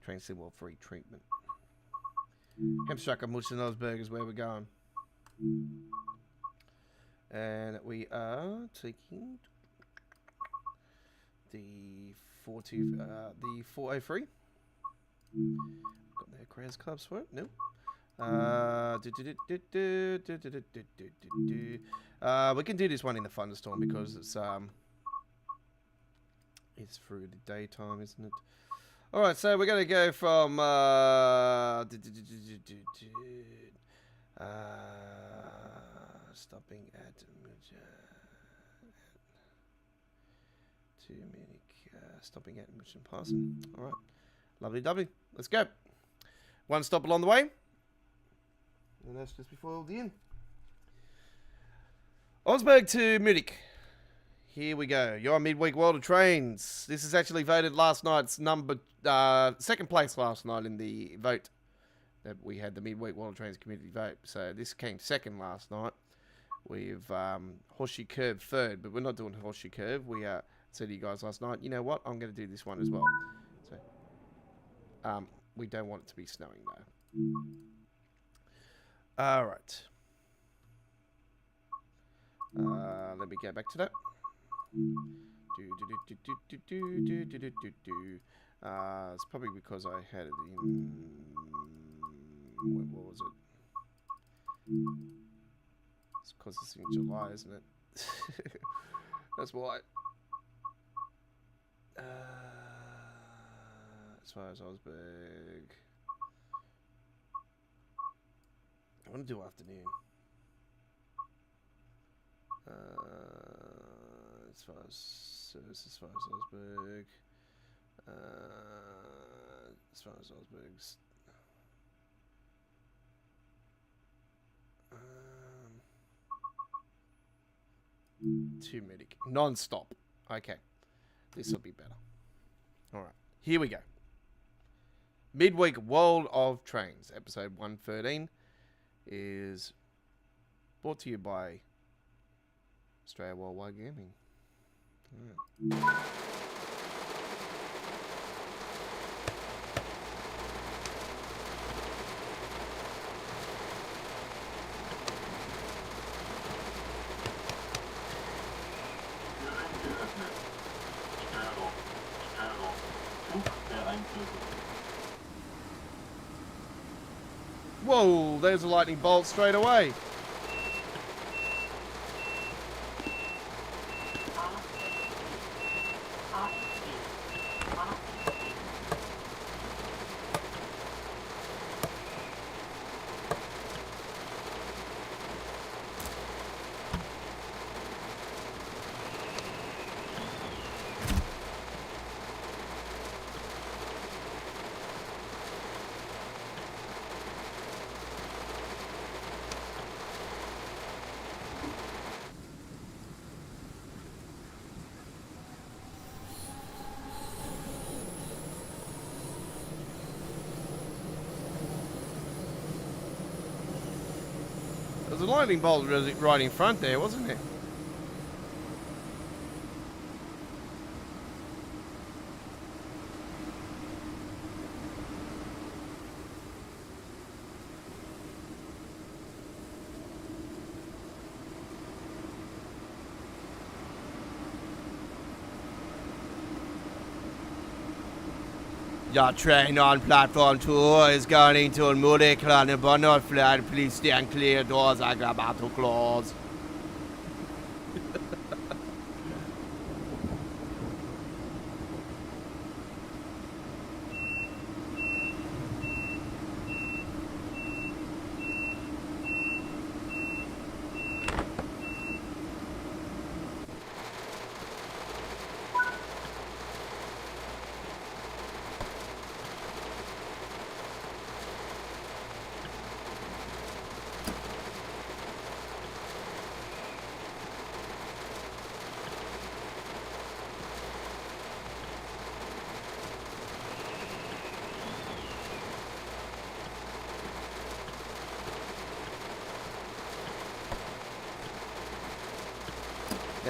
train symbol free treatment. Hemstrucker, Mush and Osberg is where we're going. And we are taking the 403. Got their Crayons Clubs for it? No. We can do this one in the Thunderstorm because it's through the daytime, isn't it? All right, so we're gonna go from stopping at to Munich, stopping at Mission Parson. All right, lovely, lovely. Let's go. One stop along the way, and that's just before the inn. Osberg to Munich. Here we go. Your midweek World of Trains. This is actually voted last night's second place last night in the vote that we had, the midweek World of Trains community vote. So this came second last night. We've Horseshoe Curve third, but we're not doing Horseshoe Curve. We said to you guys last night, you know what? I'm going to do this one as well. So we don't want it to be snowing though. All right. Let me get back to that. It's probably because I had it in. What was it? It's because it's in July, isn't it? That's why. As far as Osberg, I want to do afternoon. As far as service, as far as Osberg, as far as Osberg's, to Medic, non-stop. Okay, this will be better. All right, here we go. Midweek World of Trains, episode 113, is brought to you by Australia Worldwide Gaming. Right. Whoa, there's a lightning bolt straight away. There's a lightning bolt right in front there, wasn't there? Your train on platform 2 is going to Munich on a bonnet flight. Please stand clear. Doors are about to close.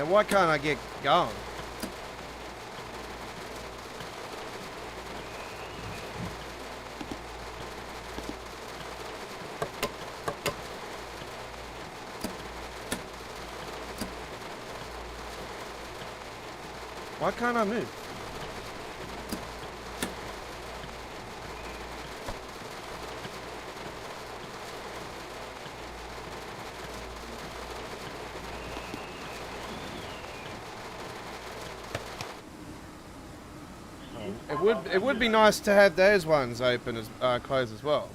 Yeah, why can't I get going? Why can't I move? It would be nice to have those ones open as closed as well.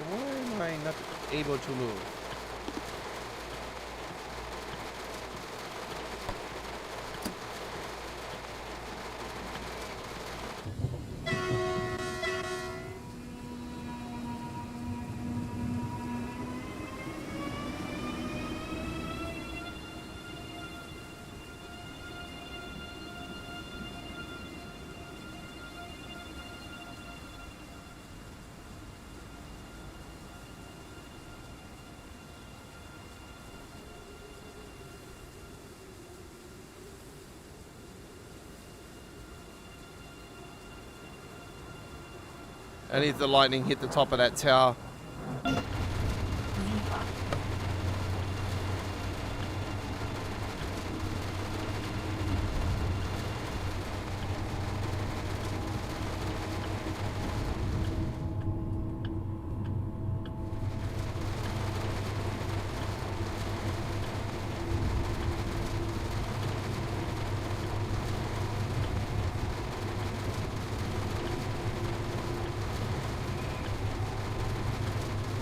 Why am I not able to move? And if the lightning hit the top of that tower.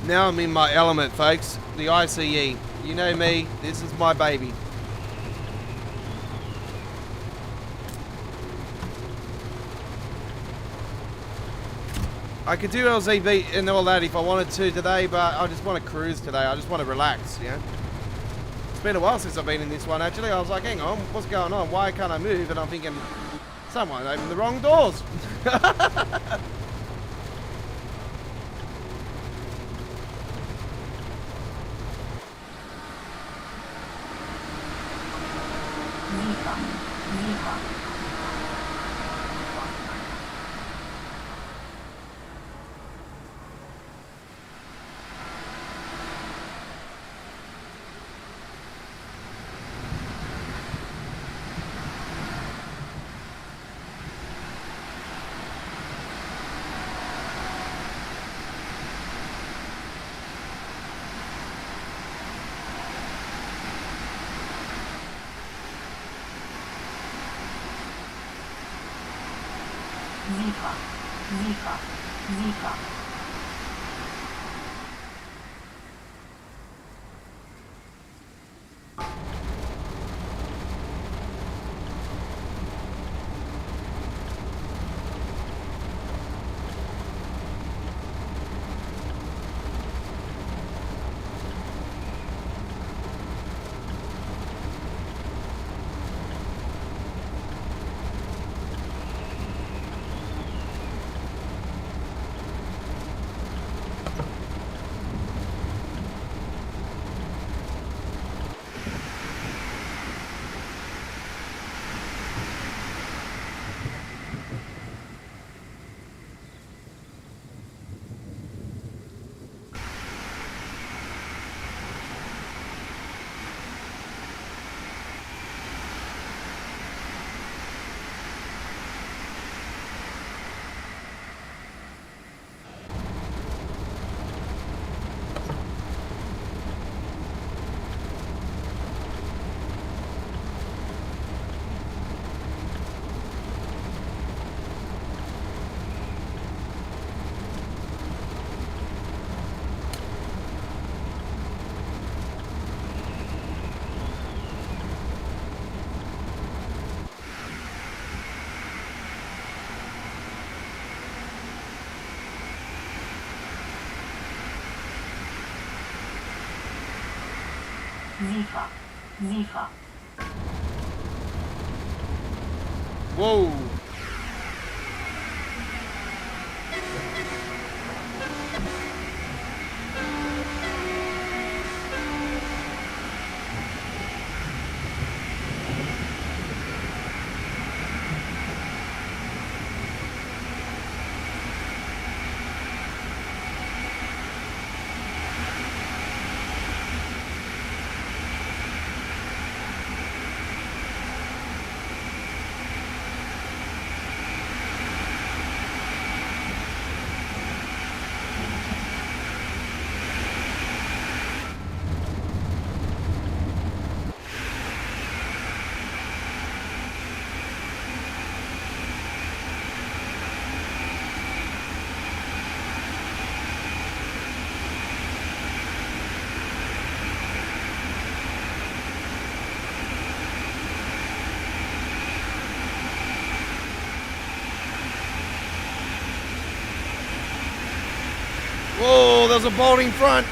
Now I'm in my element, folks. The ICE. You know me. This is my baby. I could do LZB and all that if I wanted to today, but I just want to cruise today. I just want to relax, you know. It's been a while since I've been in this one, actually. I was like, hang on, what's going on? Why can't I move? And I'm thinking, someone opened the wrong doors. Whoa. Whoa, there's a bolting front.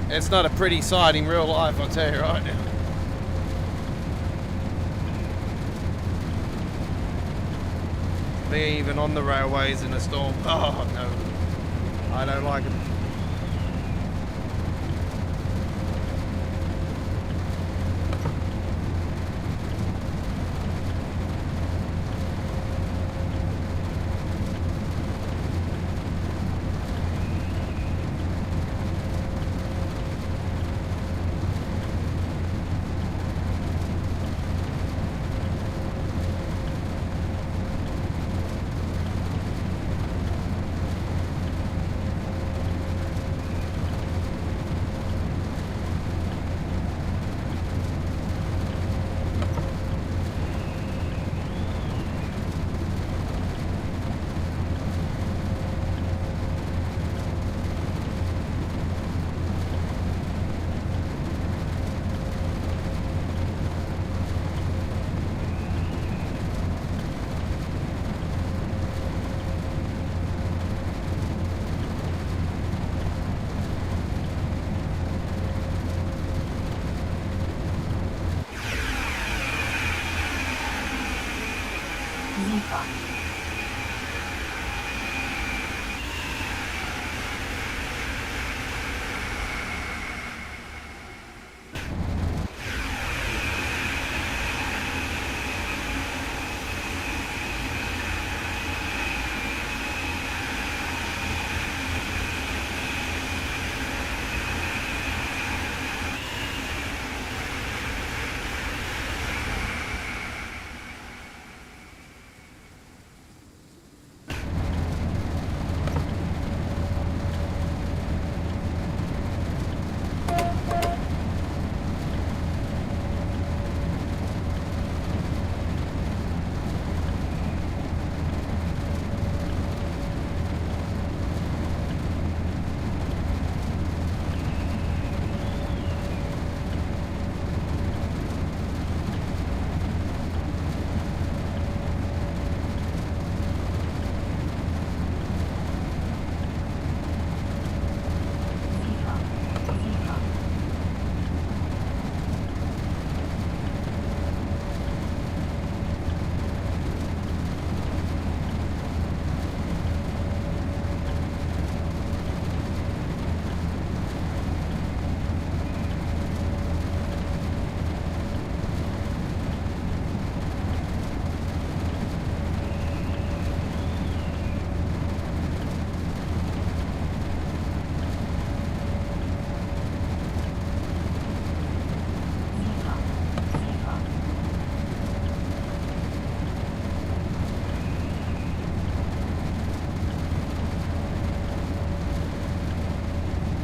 It's not a pretty sight in real life, I'll tell you right now. They're even on the railways in a storm. Oh no, I don't like it.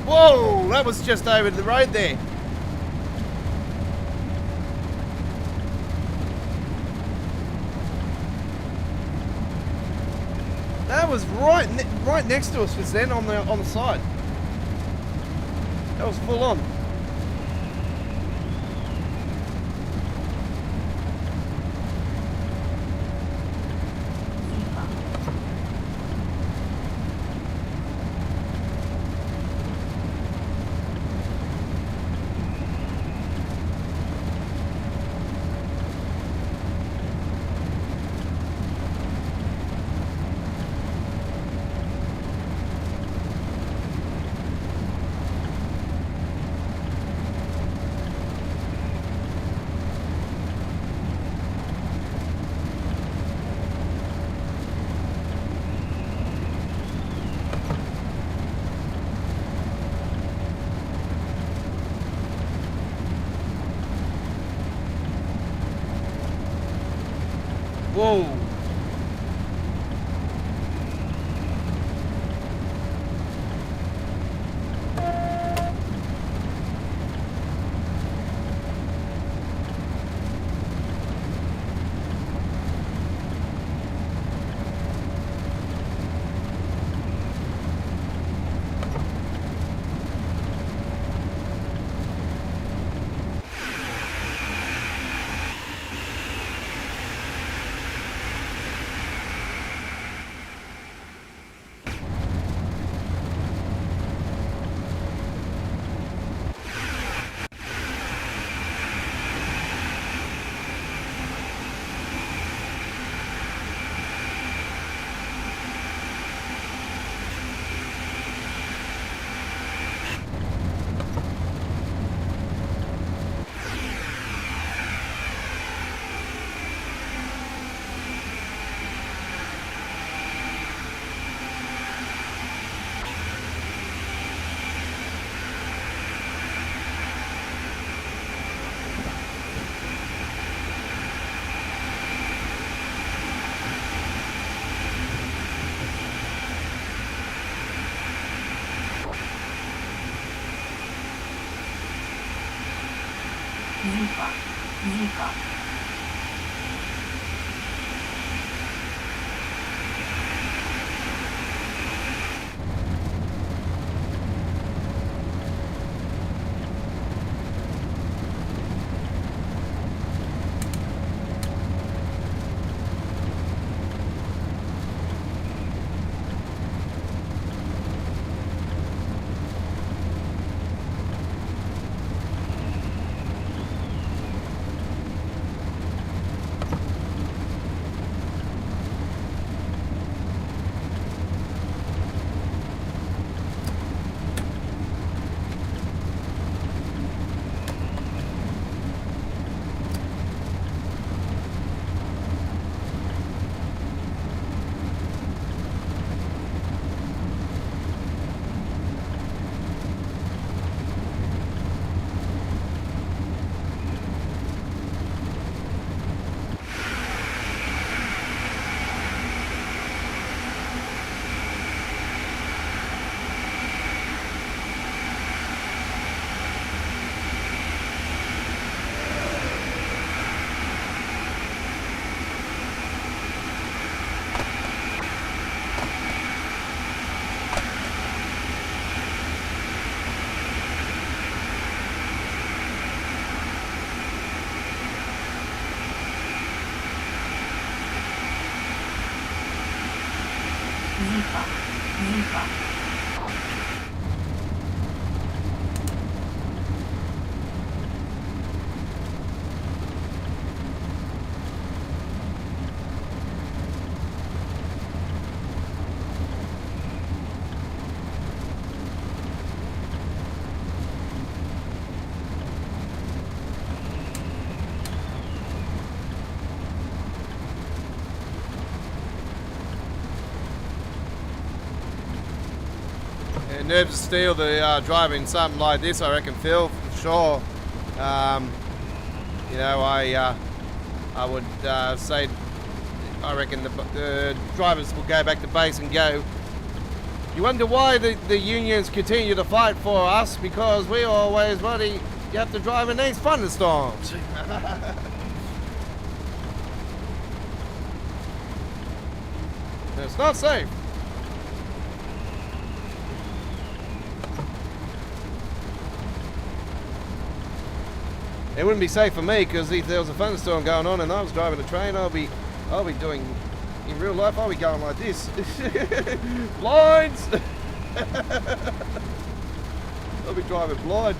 Whoa, that was just over the road there. That was right next to us just then on the side. That was full on. Whoa. Nerves of steel to driving something like this, I reckon, Phil, for sure. You know, I would say, I reckon the drivers will go back to base and go. You wonder why the unions continue to fight for us, because we always, buddy, you have to drive in these thunderstorms. It's not safe. It wouldn't be safe for me because if there was a thunderstorm going on and I was driving a train, I'll be doing, in real life, I'll be going like this. Blinds! I'll be driving blind.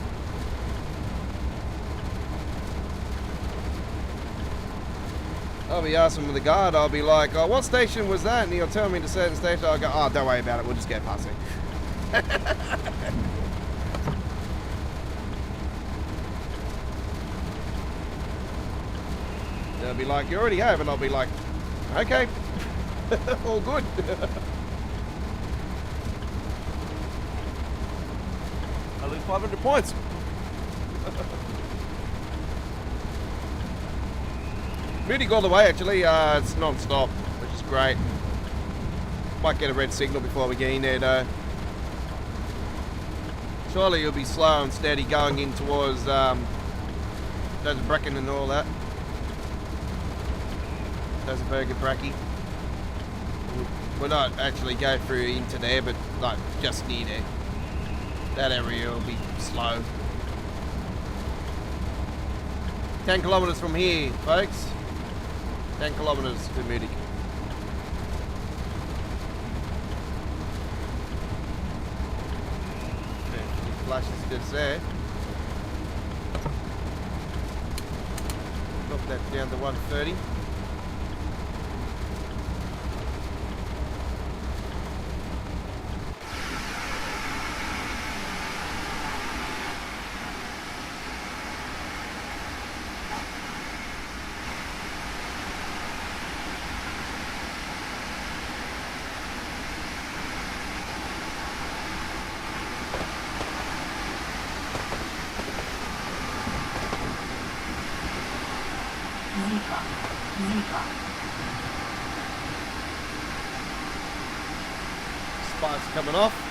I'll be asking the guard, I'll be like, oh, what station was that? And he'll tell me to certain station. I'll go, oh, don't worry about it, we'll just go past it. They'll be like, you already have, and I'll be like, okay, all good. I lose 500 points. Munich all the way, actually. It's non-stop, which is great. Might get a red signal before we get in there, though. Surely you'll be slow and steady going in towards those Brecken and all that. Those Berger Bracky. We'll not actually go through into there, but like just near there. That area will be slow. 10 kilometres from here, folks. 10 kilometres to Munich. Flashes just there. Drop that down to 130. Spikes coming off.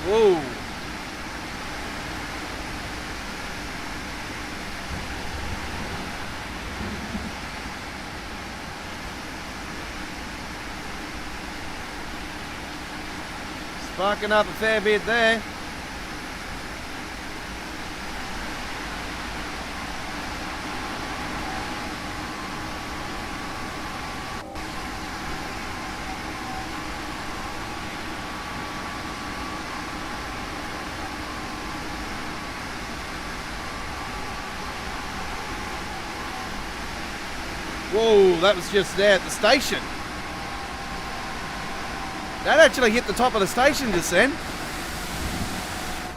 Whoa. Sparking up a fair bit there. Whoa, that was just there at the station. That actually hit the top of the station just then.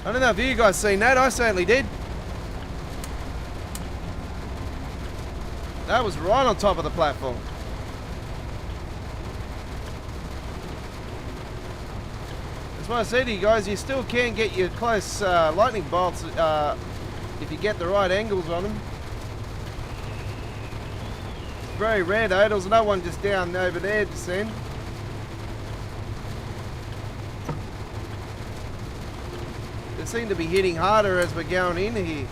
I don't know if you guys seen that, I certainly did. That was right on top of the platform. That's why I said to you guys, you still can get your close lightning bolts if you get the right angles on them. Very rare though, there was another one just down over there just then. They seem to be hitting harder as we're going in here.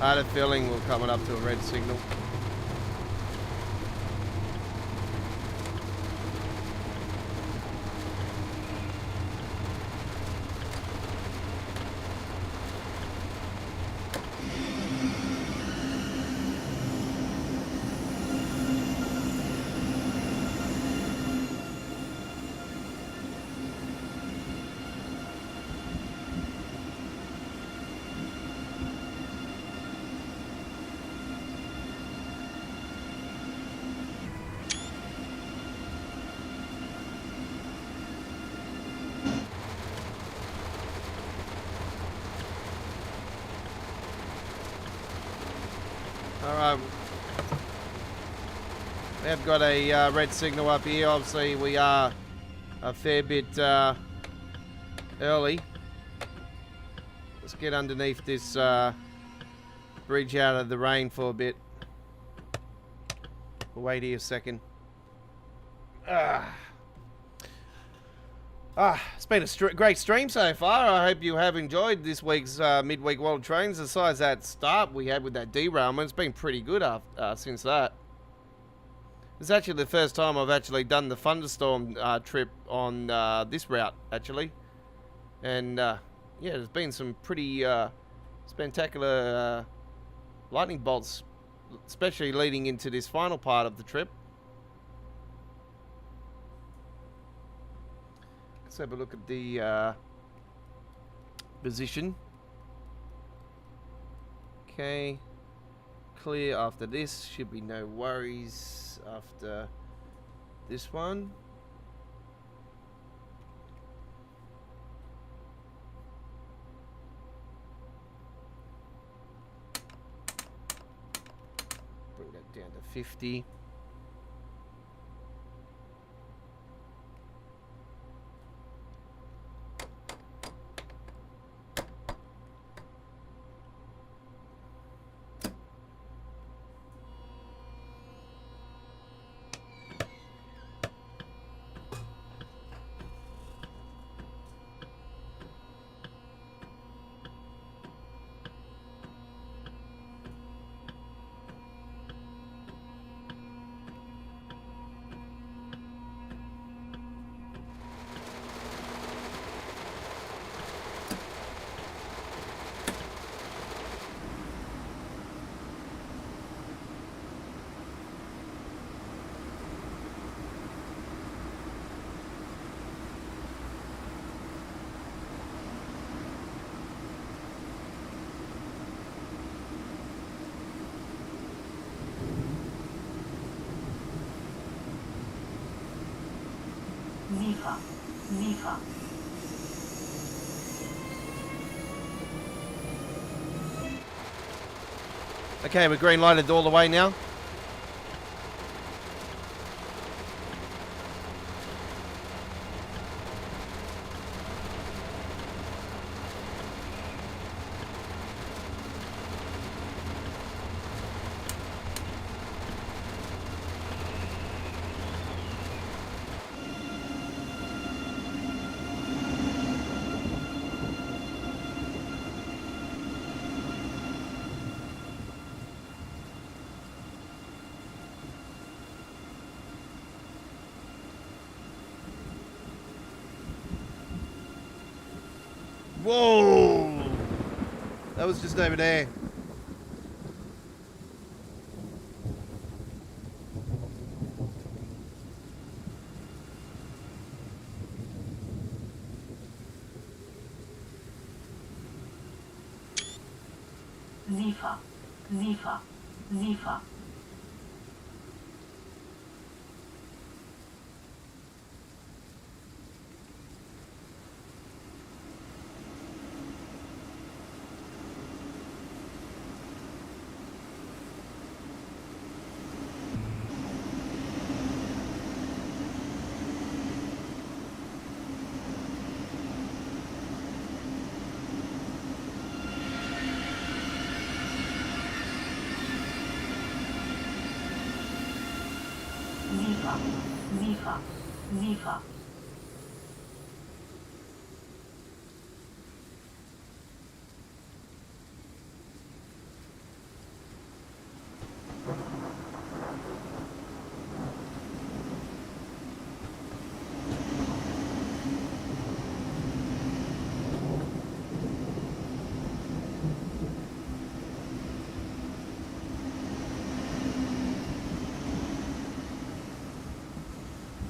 I had a feeling we're coming up to a red signal. Alright, we have got a red signal up here. Obviously we are a fair bit early. Let's get underneath this bridge out of the rain for a bit. We'll wait here a second. It's been a great stream so far. I hope you have enjoyed this week's midweek World Trains. Besides that start we had with that derailment, it's been pretty good since that. It's actually the first time I've actually done the Thunderstorm trip on this route, actually. And yeah, there's been some pretty spectacular lightning bolts, especially leading into this final part of the trip. Let's have a look at the position. Okay, clear after this. Should be no worries after this one. Bring that down to 50. WIFI. Okay, we're green lighted all the way now. Whoa! That was just over there. WIFI.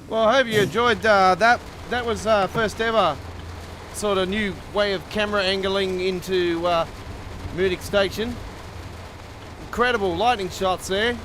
Well, I hope you enjoyed that. That was first ever sort of new way of camera angling into Munich station. Incredible lightning shots there.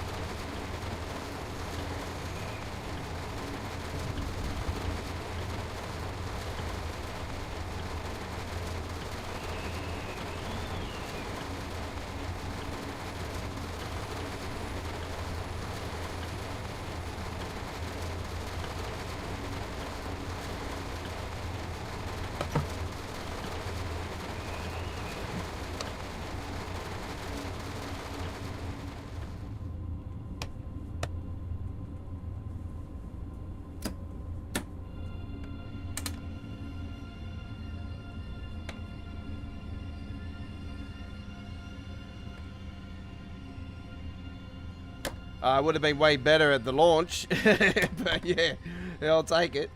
Would have been way better at the launch, but yeah, I'll take it.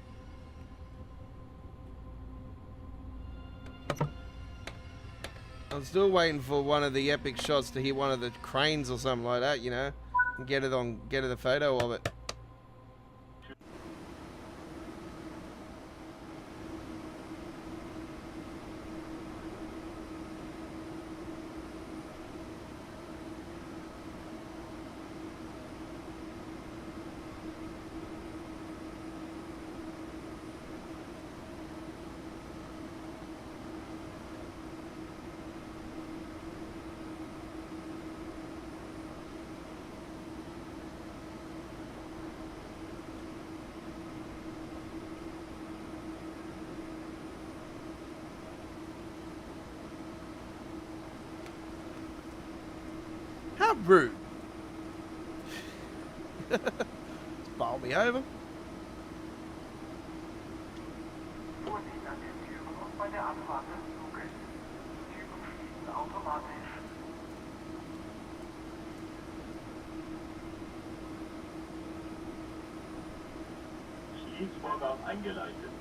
I'm still waiting for one of the epic shots to hit one of the cranes or something like that, you know, and get a photo of it. How rude. Just bowl me over. Vorsicht an den Türen und bei der Abfahrt des Zuges. Türen schließen automatisch. Schließvorgang eingeleitet.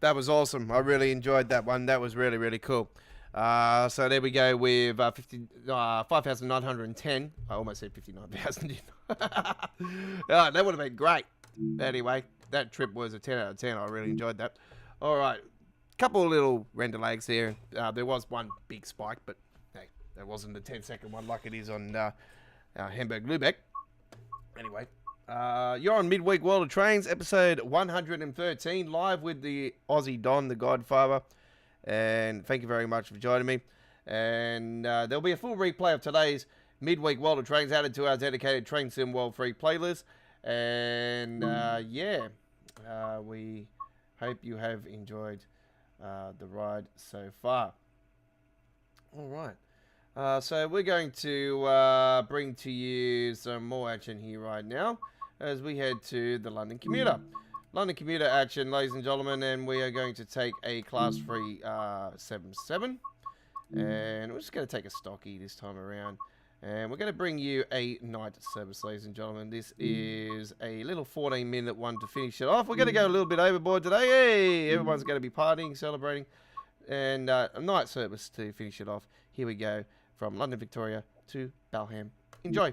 That was awesome. I really enjoyed that one. That was really, really cool. So there we go with 5,910. I almost said 59,000. That would have been great. Anyway, that trip was a 10 out of 10. I really enjoyed that. All right. Couple of little render lags here. There was one big spike, but hey, that wasn't a 10-second one like it is on Hamburg-Lübeck. Anyway. You're on Midweek World of Trains, episode 113, live with the Aussie Don, the Godfather. And thank you very much for joining me. And there'll be a full replay of today's Midweek World of Trains added to our dedicated Train Sim World Free playlist. And we hope you have enjoyed the ride so far. All right. So we're going to bring to you some more action here right now as we head to the London commuter. London commuter action, ladies and gentlemen, and we are going to take a class 3 7-7, and we're just going to take a stocky this time around, and we're going to bring you a night service, ladies and gentlemen. This is a little 14-minute one to finish it off. We're going to go a little bit overboard today. Hey, everyone's going to be partying, celebrating, and a night service to finish it off. Here we go. From London, Victoria to Balham. Enjoy.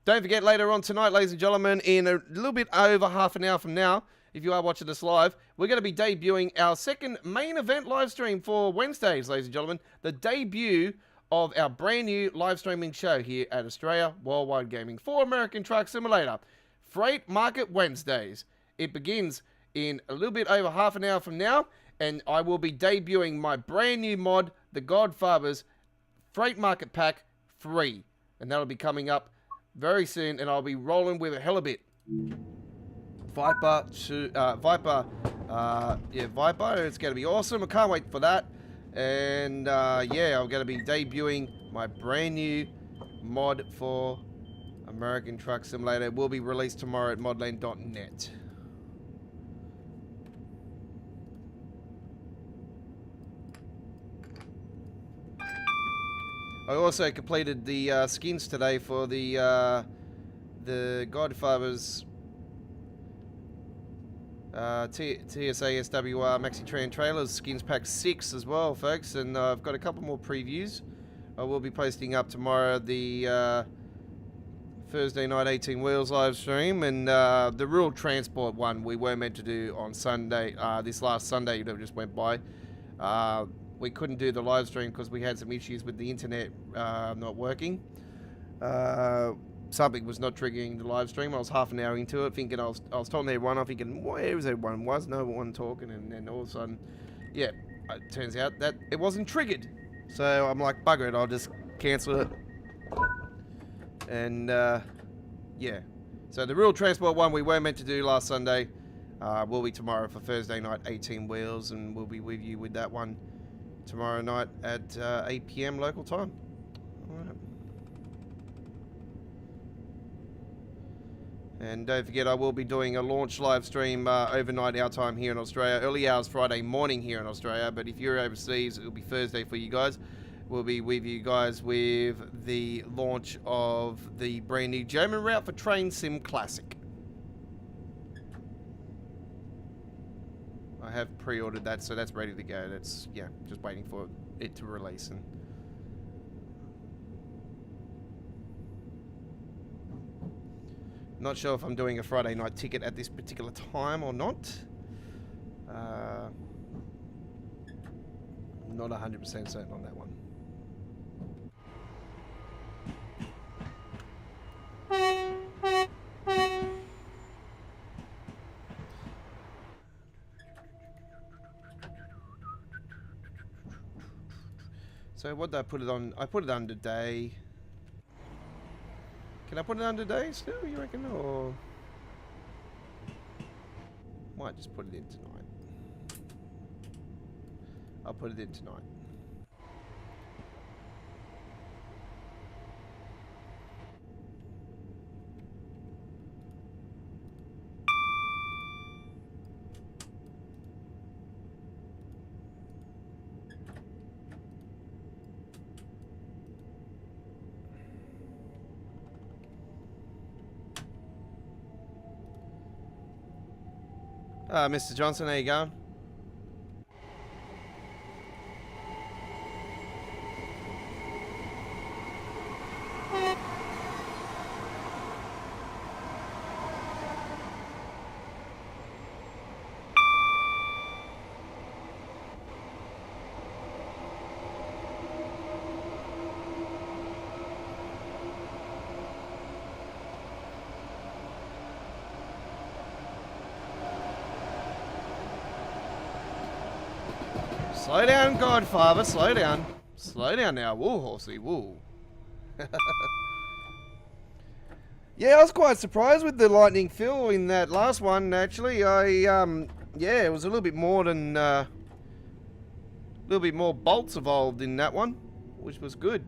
Don't forget, later on tonight, ladies and gentlemen, in a little bit over half an hour from now, if you are watching this live, we're going to be debuting our second main event live stream for Wednesdays, ladies and gentlemen. The debut of our brand new live streaming show here at Australia Worldwide Gaming for American Truck Simulator. Freight Market Wednesdays. It begins in a little bit over half an hour from now, and I will be debuting my brand new mod, The Godfather's Freight Market Pack 3. And that'll be coming up very soon, and I'll be rolling with a hell of a bit. Viper, it's going to be awesome. I can't wait for that. And yeah, I'm going to be debuting my brand new mod for American Truck Simulator. It will be released tomorrow at modland.net. I also completed the skins today for the Godfather's TSA SWR Maxi Tran Trailers Skins Pack 6 as well, folks. And I've got a couple more previews. I will be posting up tomorrow the Thursday night 18 Wheels live stream, and the rural transport one we were meant to do on Sunday, this last Sunday that just went by. We couldn't do the live stream because we had some issues with the internet not working. Something was not triggering the live stream. I was half an hour into it, thinking I was telling everyone, I'm thinking, where is everyone? Was no one talking? And then all of a sudden, yeah, it turns out that it wasn't triggered. So I'm like, bugger it, I'll just cancel it. And yeah, so the rural transport one we were meant to do last Sunday will be tomorrow for Thursday night 18 Wheels, and we'll be with you with that one tomorrow night at 8 PM local time. All right. And don't forget, I will be doing a launch live stream overnight our time here in Australia. Early hours Friday morning here in Australia, but if you're overseas, it'll be Thursday for you guys. We'll be with you guys with the launch of the brand new German route for Train Sim Classic. I have pre-ordered that, so that's ready to go. That's, yeah, just waiting for it to release. And not sure if I'm doing a Friday night ticket at this particular time or not. Not 100% certain on that one. So what did I put it on? I put it under day. Can I put it under day still, you reckon? Or might just put it in tonight. I'll put it in tonight. Mr. Johnson, how you going? Slow down, Godfather, slow down. Slow down now, woo, horsey, woo. Yeah, I was quite surprised with the lightning fill in that last one, actually. Yeah, it was a little bit more than, a little bit more bolts involved in that one, which was good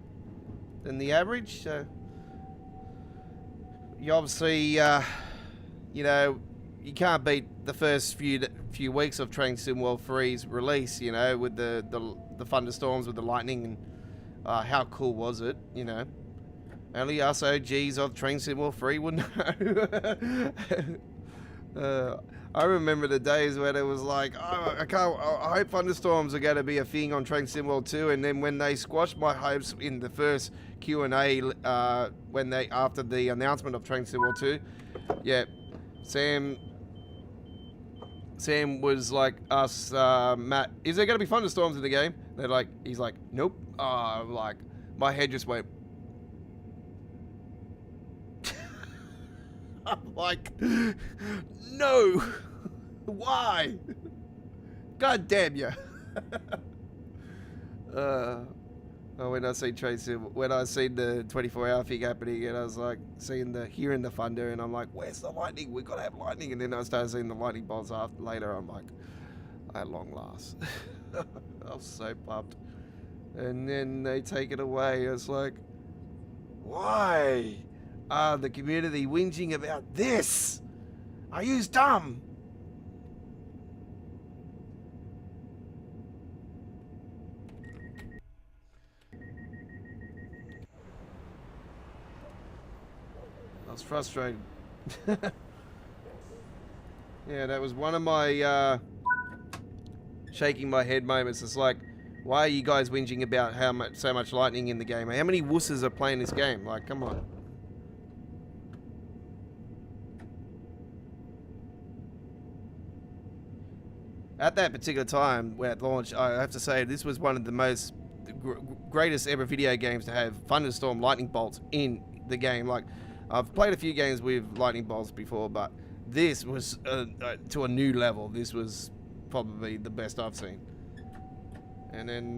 than the average. So, you obviously, you know, you can't beat the first few weeks of Train Sim World 3's release, you know, with the thunderstorms, with the lightning, and how cool was it, you know. Only us OGs of Train Sim World 3 would know. I remember the days when it was like, oh, I hope thunderstorms are going to be a thing on Train Sim World 2, and then when they squashed my hopes in the first Q&A, when they, after the announcement of Train Sim World 2, yeah, Sam was like, us, Matt, is there going to be thunderstorms in the game? They're like, he's like, nope. Like, my head just went. I'm like, no. Why? God damn you. When I see Tracy, when I seen the 24-hour thing happening, and I was like hearing the thunder, and I'm like, where's the lightning? We gotta have lightning. And then I started seeing the lightning bolts after later. I'm like, at long last. I was so pumped. And then they take it away. It's like, why are the community whinging about this? Are you dumb? I was frustrated. Yeah, that was one of my shaking my head moments. It's like, why are you guys whinging about so much lightning in the game? How many wusses are playing this game? Like, come on. At that particular time, at launch, I have to say this was one of the most greatest ever video games to have Thunderstorm lightning bolts in the game. Like, I've played a few games with lightning bolts before, but this was to a new level. This was probably the best I've seen. And then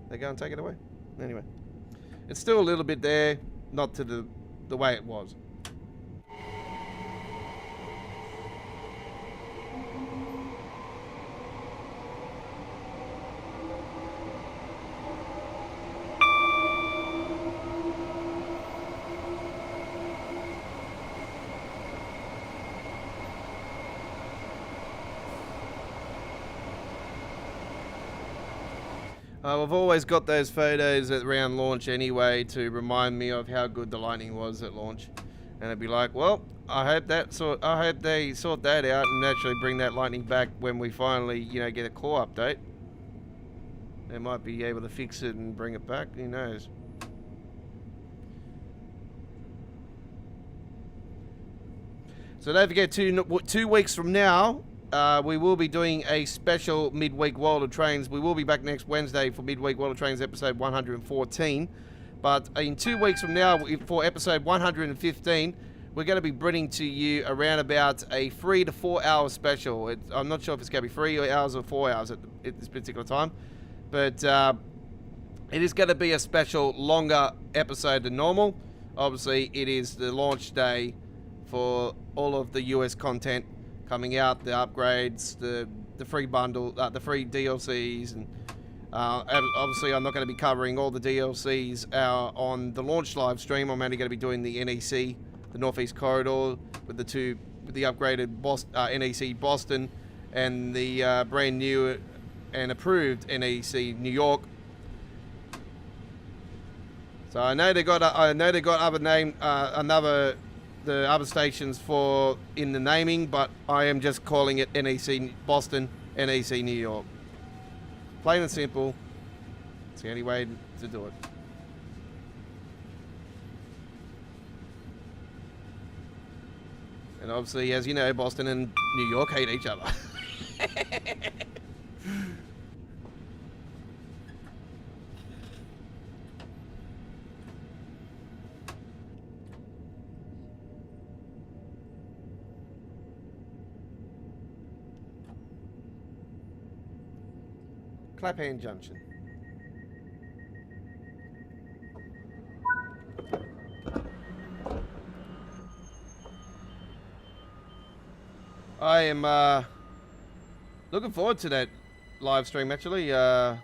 they go and take it away. Anyway, it's still a little bit there, not to the way it was. I've always got those photos around launch anyway to remind me of how good the lightning was at launch, and it'd be like, well, I hope they sort that out and actually bring that lightning back when we finally, you know, get a core update. They might be able to fix it and bring it back. Who knows? So don't forget, 2 weeks from now, we will be doing a special midweek World of Trains. We will be back next Wednesday for midweek World of Trains episode 114. But in 2 weeks from now, for episode 115, we're going to be bringing to you around about a 3 to 4 hour special. I'm not sure if it's going to be 3 hours or 4 hours at this particular time. But it is going to be a special, longer episode than normal. Obviously, it is the launch day for all of the US content coming out, the upgrades, the free bundle, the free DLCs, and obviously I'm not going to be covering all the DLCs on the launch live stream. I'm only going to be doing the NEC, the Northeast Corridor, with the upgraded NEC Boston, and the brand new and approved NEC New York. So I know they got the other stations in the naming, but I am just calling it NEC Boston, NEC New York. Plain and simple. It's the only way to do it. And obviously, as you know, Boston and New York hate each other. Clapham Junction. I am looking forward to that live stream, actually. The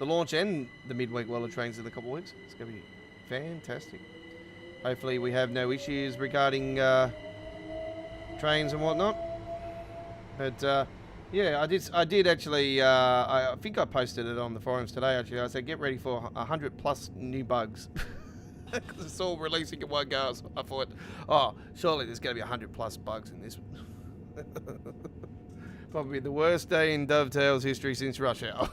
launch and the midweek World of Trains in a couple of weeks. It's going to be fantastic. Hopefully we have no issues regarding trains and whatnot. But yeah, I did actually, I think I posted it on the forums today, actually. I said, get ready for 100 plus new bugs. Because it's all releasing at one go. So I thought, oh, surely there's going to be 100 plus bugs in this. Probably the worst day in Dovetail's history since Rush Hour.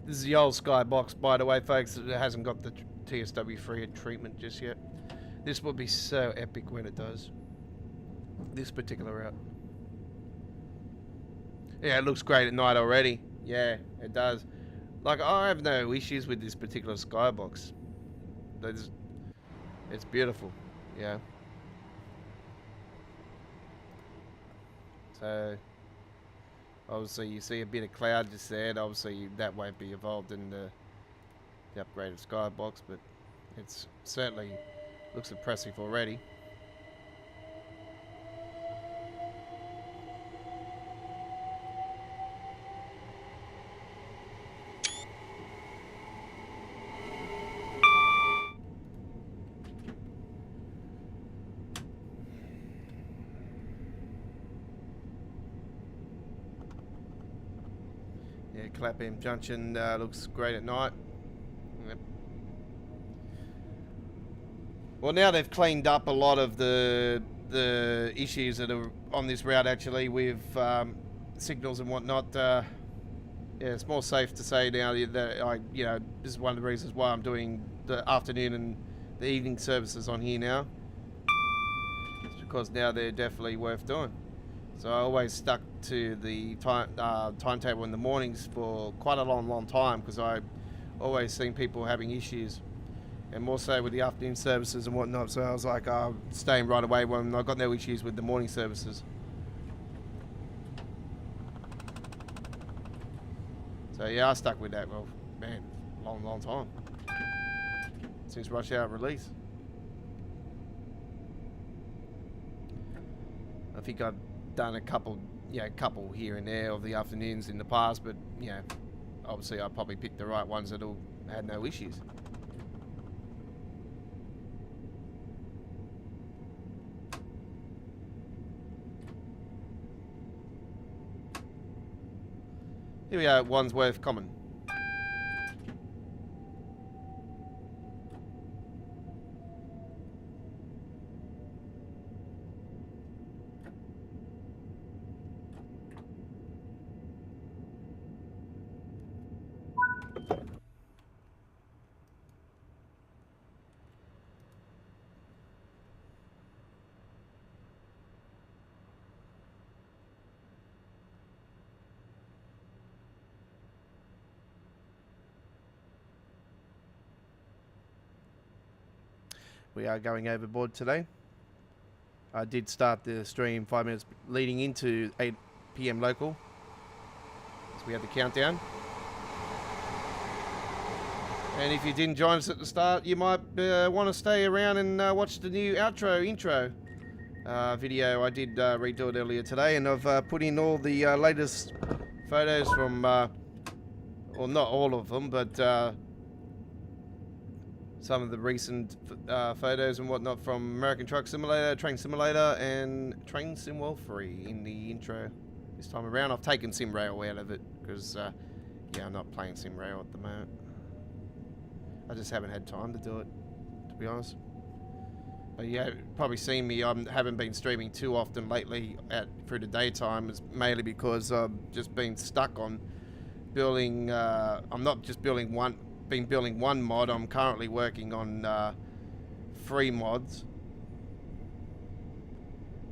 This is the old Skybox, by the way, folks. It hasn't got the TSW3 treatment just yet. This will be so epic when it does. This particular route. Yeah, it looks great at night already. Yeah, it does. Like, I have no issues with this particular Skybox. It's beautiful. Yeah. So obviously you see a bit of cloud just there. Obviously that won't be involved in the upgraded Skybox, but it's certainly looks impressive already. Yeah, Clapham Junction looks great at night. Yep. Well, now they've cleaned up a lot of the issues that are on this route actually with signals and whatnot. Yeah, it's more safe to say now that this is one of the reasons why I'm doing the afternoon and the evening services on here now. It's because now they're definitely worth doing. So I always stuck to the timetable in the mornings for quite a long time because I always seen people having issues, and more so with the afternoon services and whatnot. So I was like, staying right away when I got no issues with the morning services. So yeah, I stuck with that. Well, man, long time since rush hour release. I think I've done a couple here and there of the afternoons in the past, but obviously I probably picked the right ones that had no issues. Here we are, Wandsworth Common. We are going overboard today. I did start the stream 5 minutes leading into 8 PM local. So we had the countdown. And if you didn't join us at the start, you might want to stay around and watch the new intro video. I did redo it earlier today, and I've put in all the latest photos from, well, not all of them, but some of the recent photos and whatnot from American Truck Simulator, Train Simulator, and Train Sim World 3 in the intro this time around. I've taken SimRail out of it because, I'm not playing SimRail at the moment. I just haven't had time to do it, to be honest. But yeah, probably seen me. I haven't been streaming too often lately through the daytime. It's mainly because I've just been stuck on building. I'm not just building one mod. I'm currently working on 3 mods,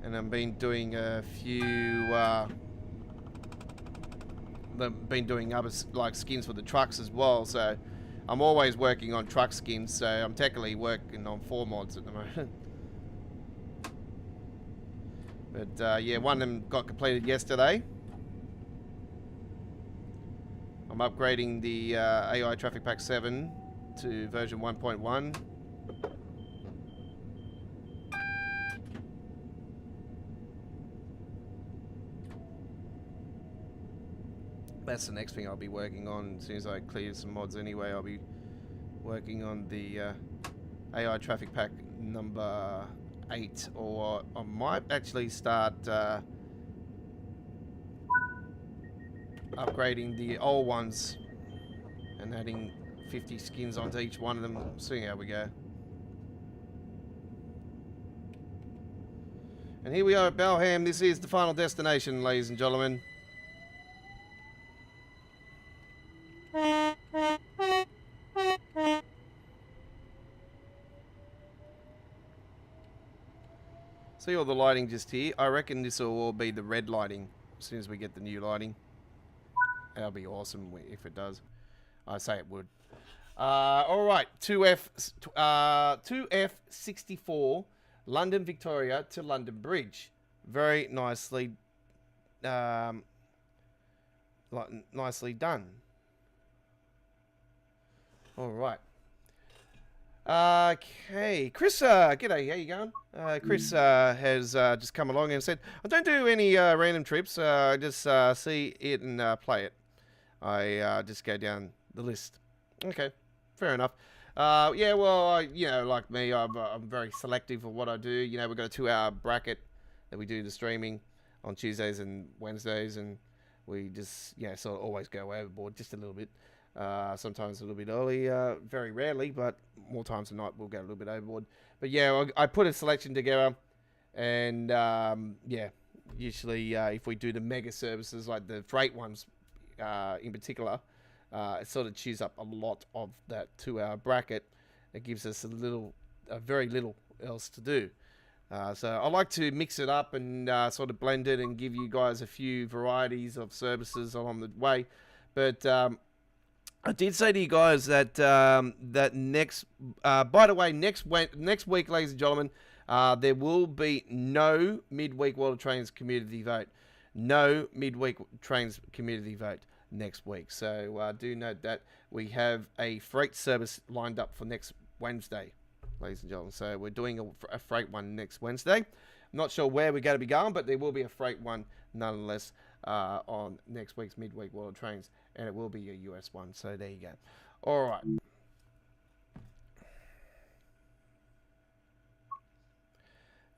and I've been doing a few. Been doing other like skins for the trucks as well. So I'm always working on truck skins. So I'm technically working on 4 mods at the moment. But yeah, one of them got completed yesterday. I'm upgrading the AI Traffic Pack 7 to version 1.1. That's the next thing I'll be working on. As soon as I clear some mods anyway, I'll be working on the AI Traffic Pack number 8. Or I might actually start upgrading the old ones and adding 50 skins onto each one of them. See how we go. And here we are at Balham. This is the final destination, ladies and gentlemen. See all the lighting just here? I reckon this will all be the red lighting as soon as we get the new lighting. That'll be awesome if it does. I say it would. Alright, 2F64, London Victoria to London Bridge. Very nicely nicely done. Alright. Okay, Chris, g'day, how you going? Chris has just come along and said, I don't do any random trips, I just see it and play it. I just go down the list. Okay, fair enough. Yeah, well, you know, like me, I'm very selective of what I do. You know, we've got a 2-hour bracket that we do the streaming on Tuesdays and Wednesdays, and we just, sort of always go overboard just a little bit. Sometimes a little bit early, very rarely, but more times than not, we'll go a little bit overboard. But yeah, I put a selection together, and usually if we do the mega services, like the freight ones in particular, it sort of chews up a lot of that 2-hour bracket. It gives us very little else to do. So I like to mix it up and sort of blend it and give you guys a few varieties of services along the way. But I did say to you guys that by the way, next week, ladies and gentlemen, there will be no midweek World of Trains community vote. No midweek trains community vote next week. So do note that we have a freight service lined up for next Wednesday, ladies and gentlemen. So we're doing a freight one next Wednesday. I'm not sure where we're going to be going, but there will be a freight one nonetheless on next week's midweek World of Trains, and it will be a US one. So there you go. All right.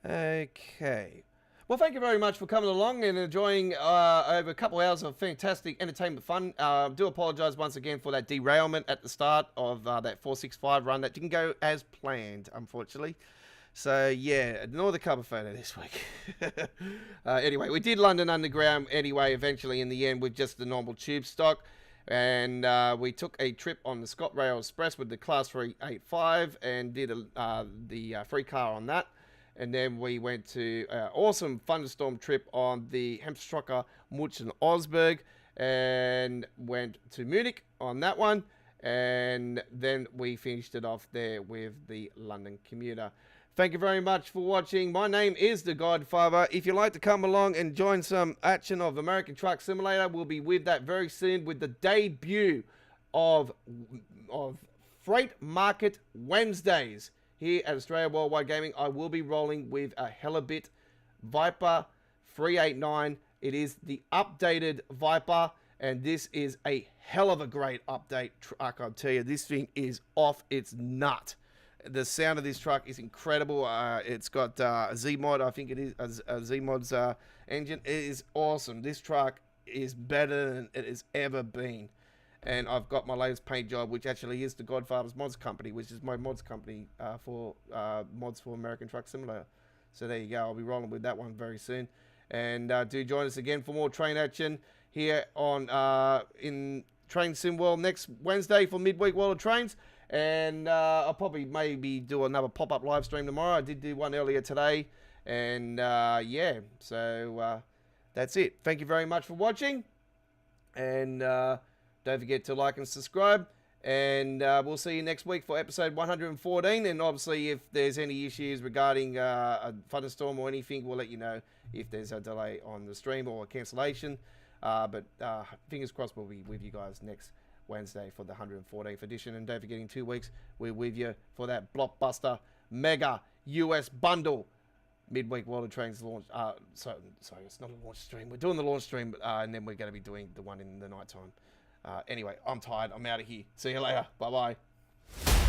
Okay. Well, thank you very much for coming along and enjoying over a couple hours of fantastic entertainment fun. Do apologise once again for that derailment at the start of that 465 run. That didn't go as planned, unfortunately. So, yeah, ignore the cover photo this week. Anyway, we did London Underground anyway, eventually in the end, with just the normal tube stock. And we took a trip on the ScotRail Express with the Class 385 and did the free car on that. And then we went to an awesome Thunderstorm trip on the Hemstrucker Mutschen Osberg and went to Munich on that one. And then we finished it off there with the London commuter. Thank you very much for watching. My name is The Godfather. If you'd like to come along and join some action of American Truck Simulator, we'll be with that very soon with the debut of Freight Market Wednesdays. Here at Australia Worldwide Gaming, I will be rolling with a Helibit Viper 389. It is the updated Viper, and this is a hell of a great update truck, I'll tell you. This thing is off its nut. The sound of this truck is incredible. It's got a Z-Mod, I think it is, a Z-Mod's engine. It is awesome. This truck is better than it has ever been. And I've got my latest paint job, which actually is the Godfather's Mods Company, which is my mods company for mods for American Truck Simulator. So there you go. I'll be rolling with that one very soon. And do join us again for more train action here on in Train Sim World next Wednesday for Midweek World of Trains. And I'll probably maybe do another pop-up live stream tomorrow. I did do one earlier today. And yeah, so that's it. Thank you very much for watching. And don't forget to like and subscribe, and we'll see you next week for episode 114. And obviously, if there's any issues regarding a thunderstorm or anything, we'll let you know if there's a delay on the stream or a cancellation. But fingers crossed, we'll be with you guys next Wednesday for the 114th edition. And don't forget, in 2 weeks, we're with you for that blockbuster mega US bundle midweek World of Trains launch. Sorry, it's not a launch stream. We're doing the launch stream, and then we're going to be doing the one in the night time. Anyway, I'm tired. I'm out of here. See you later. Bye-bye.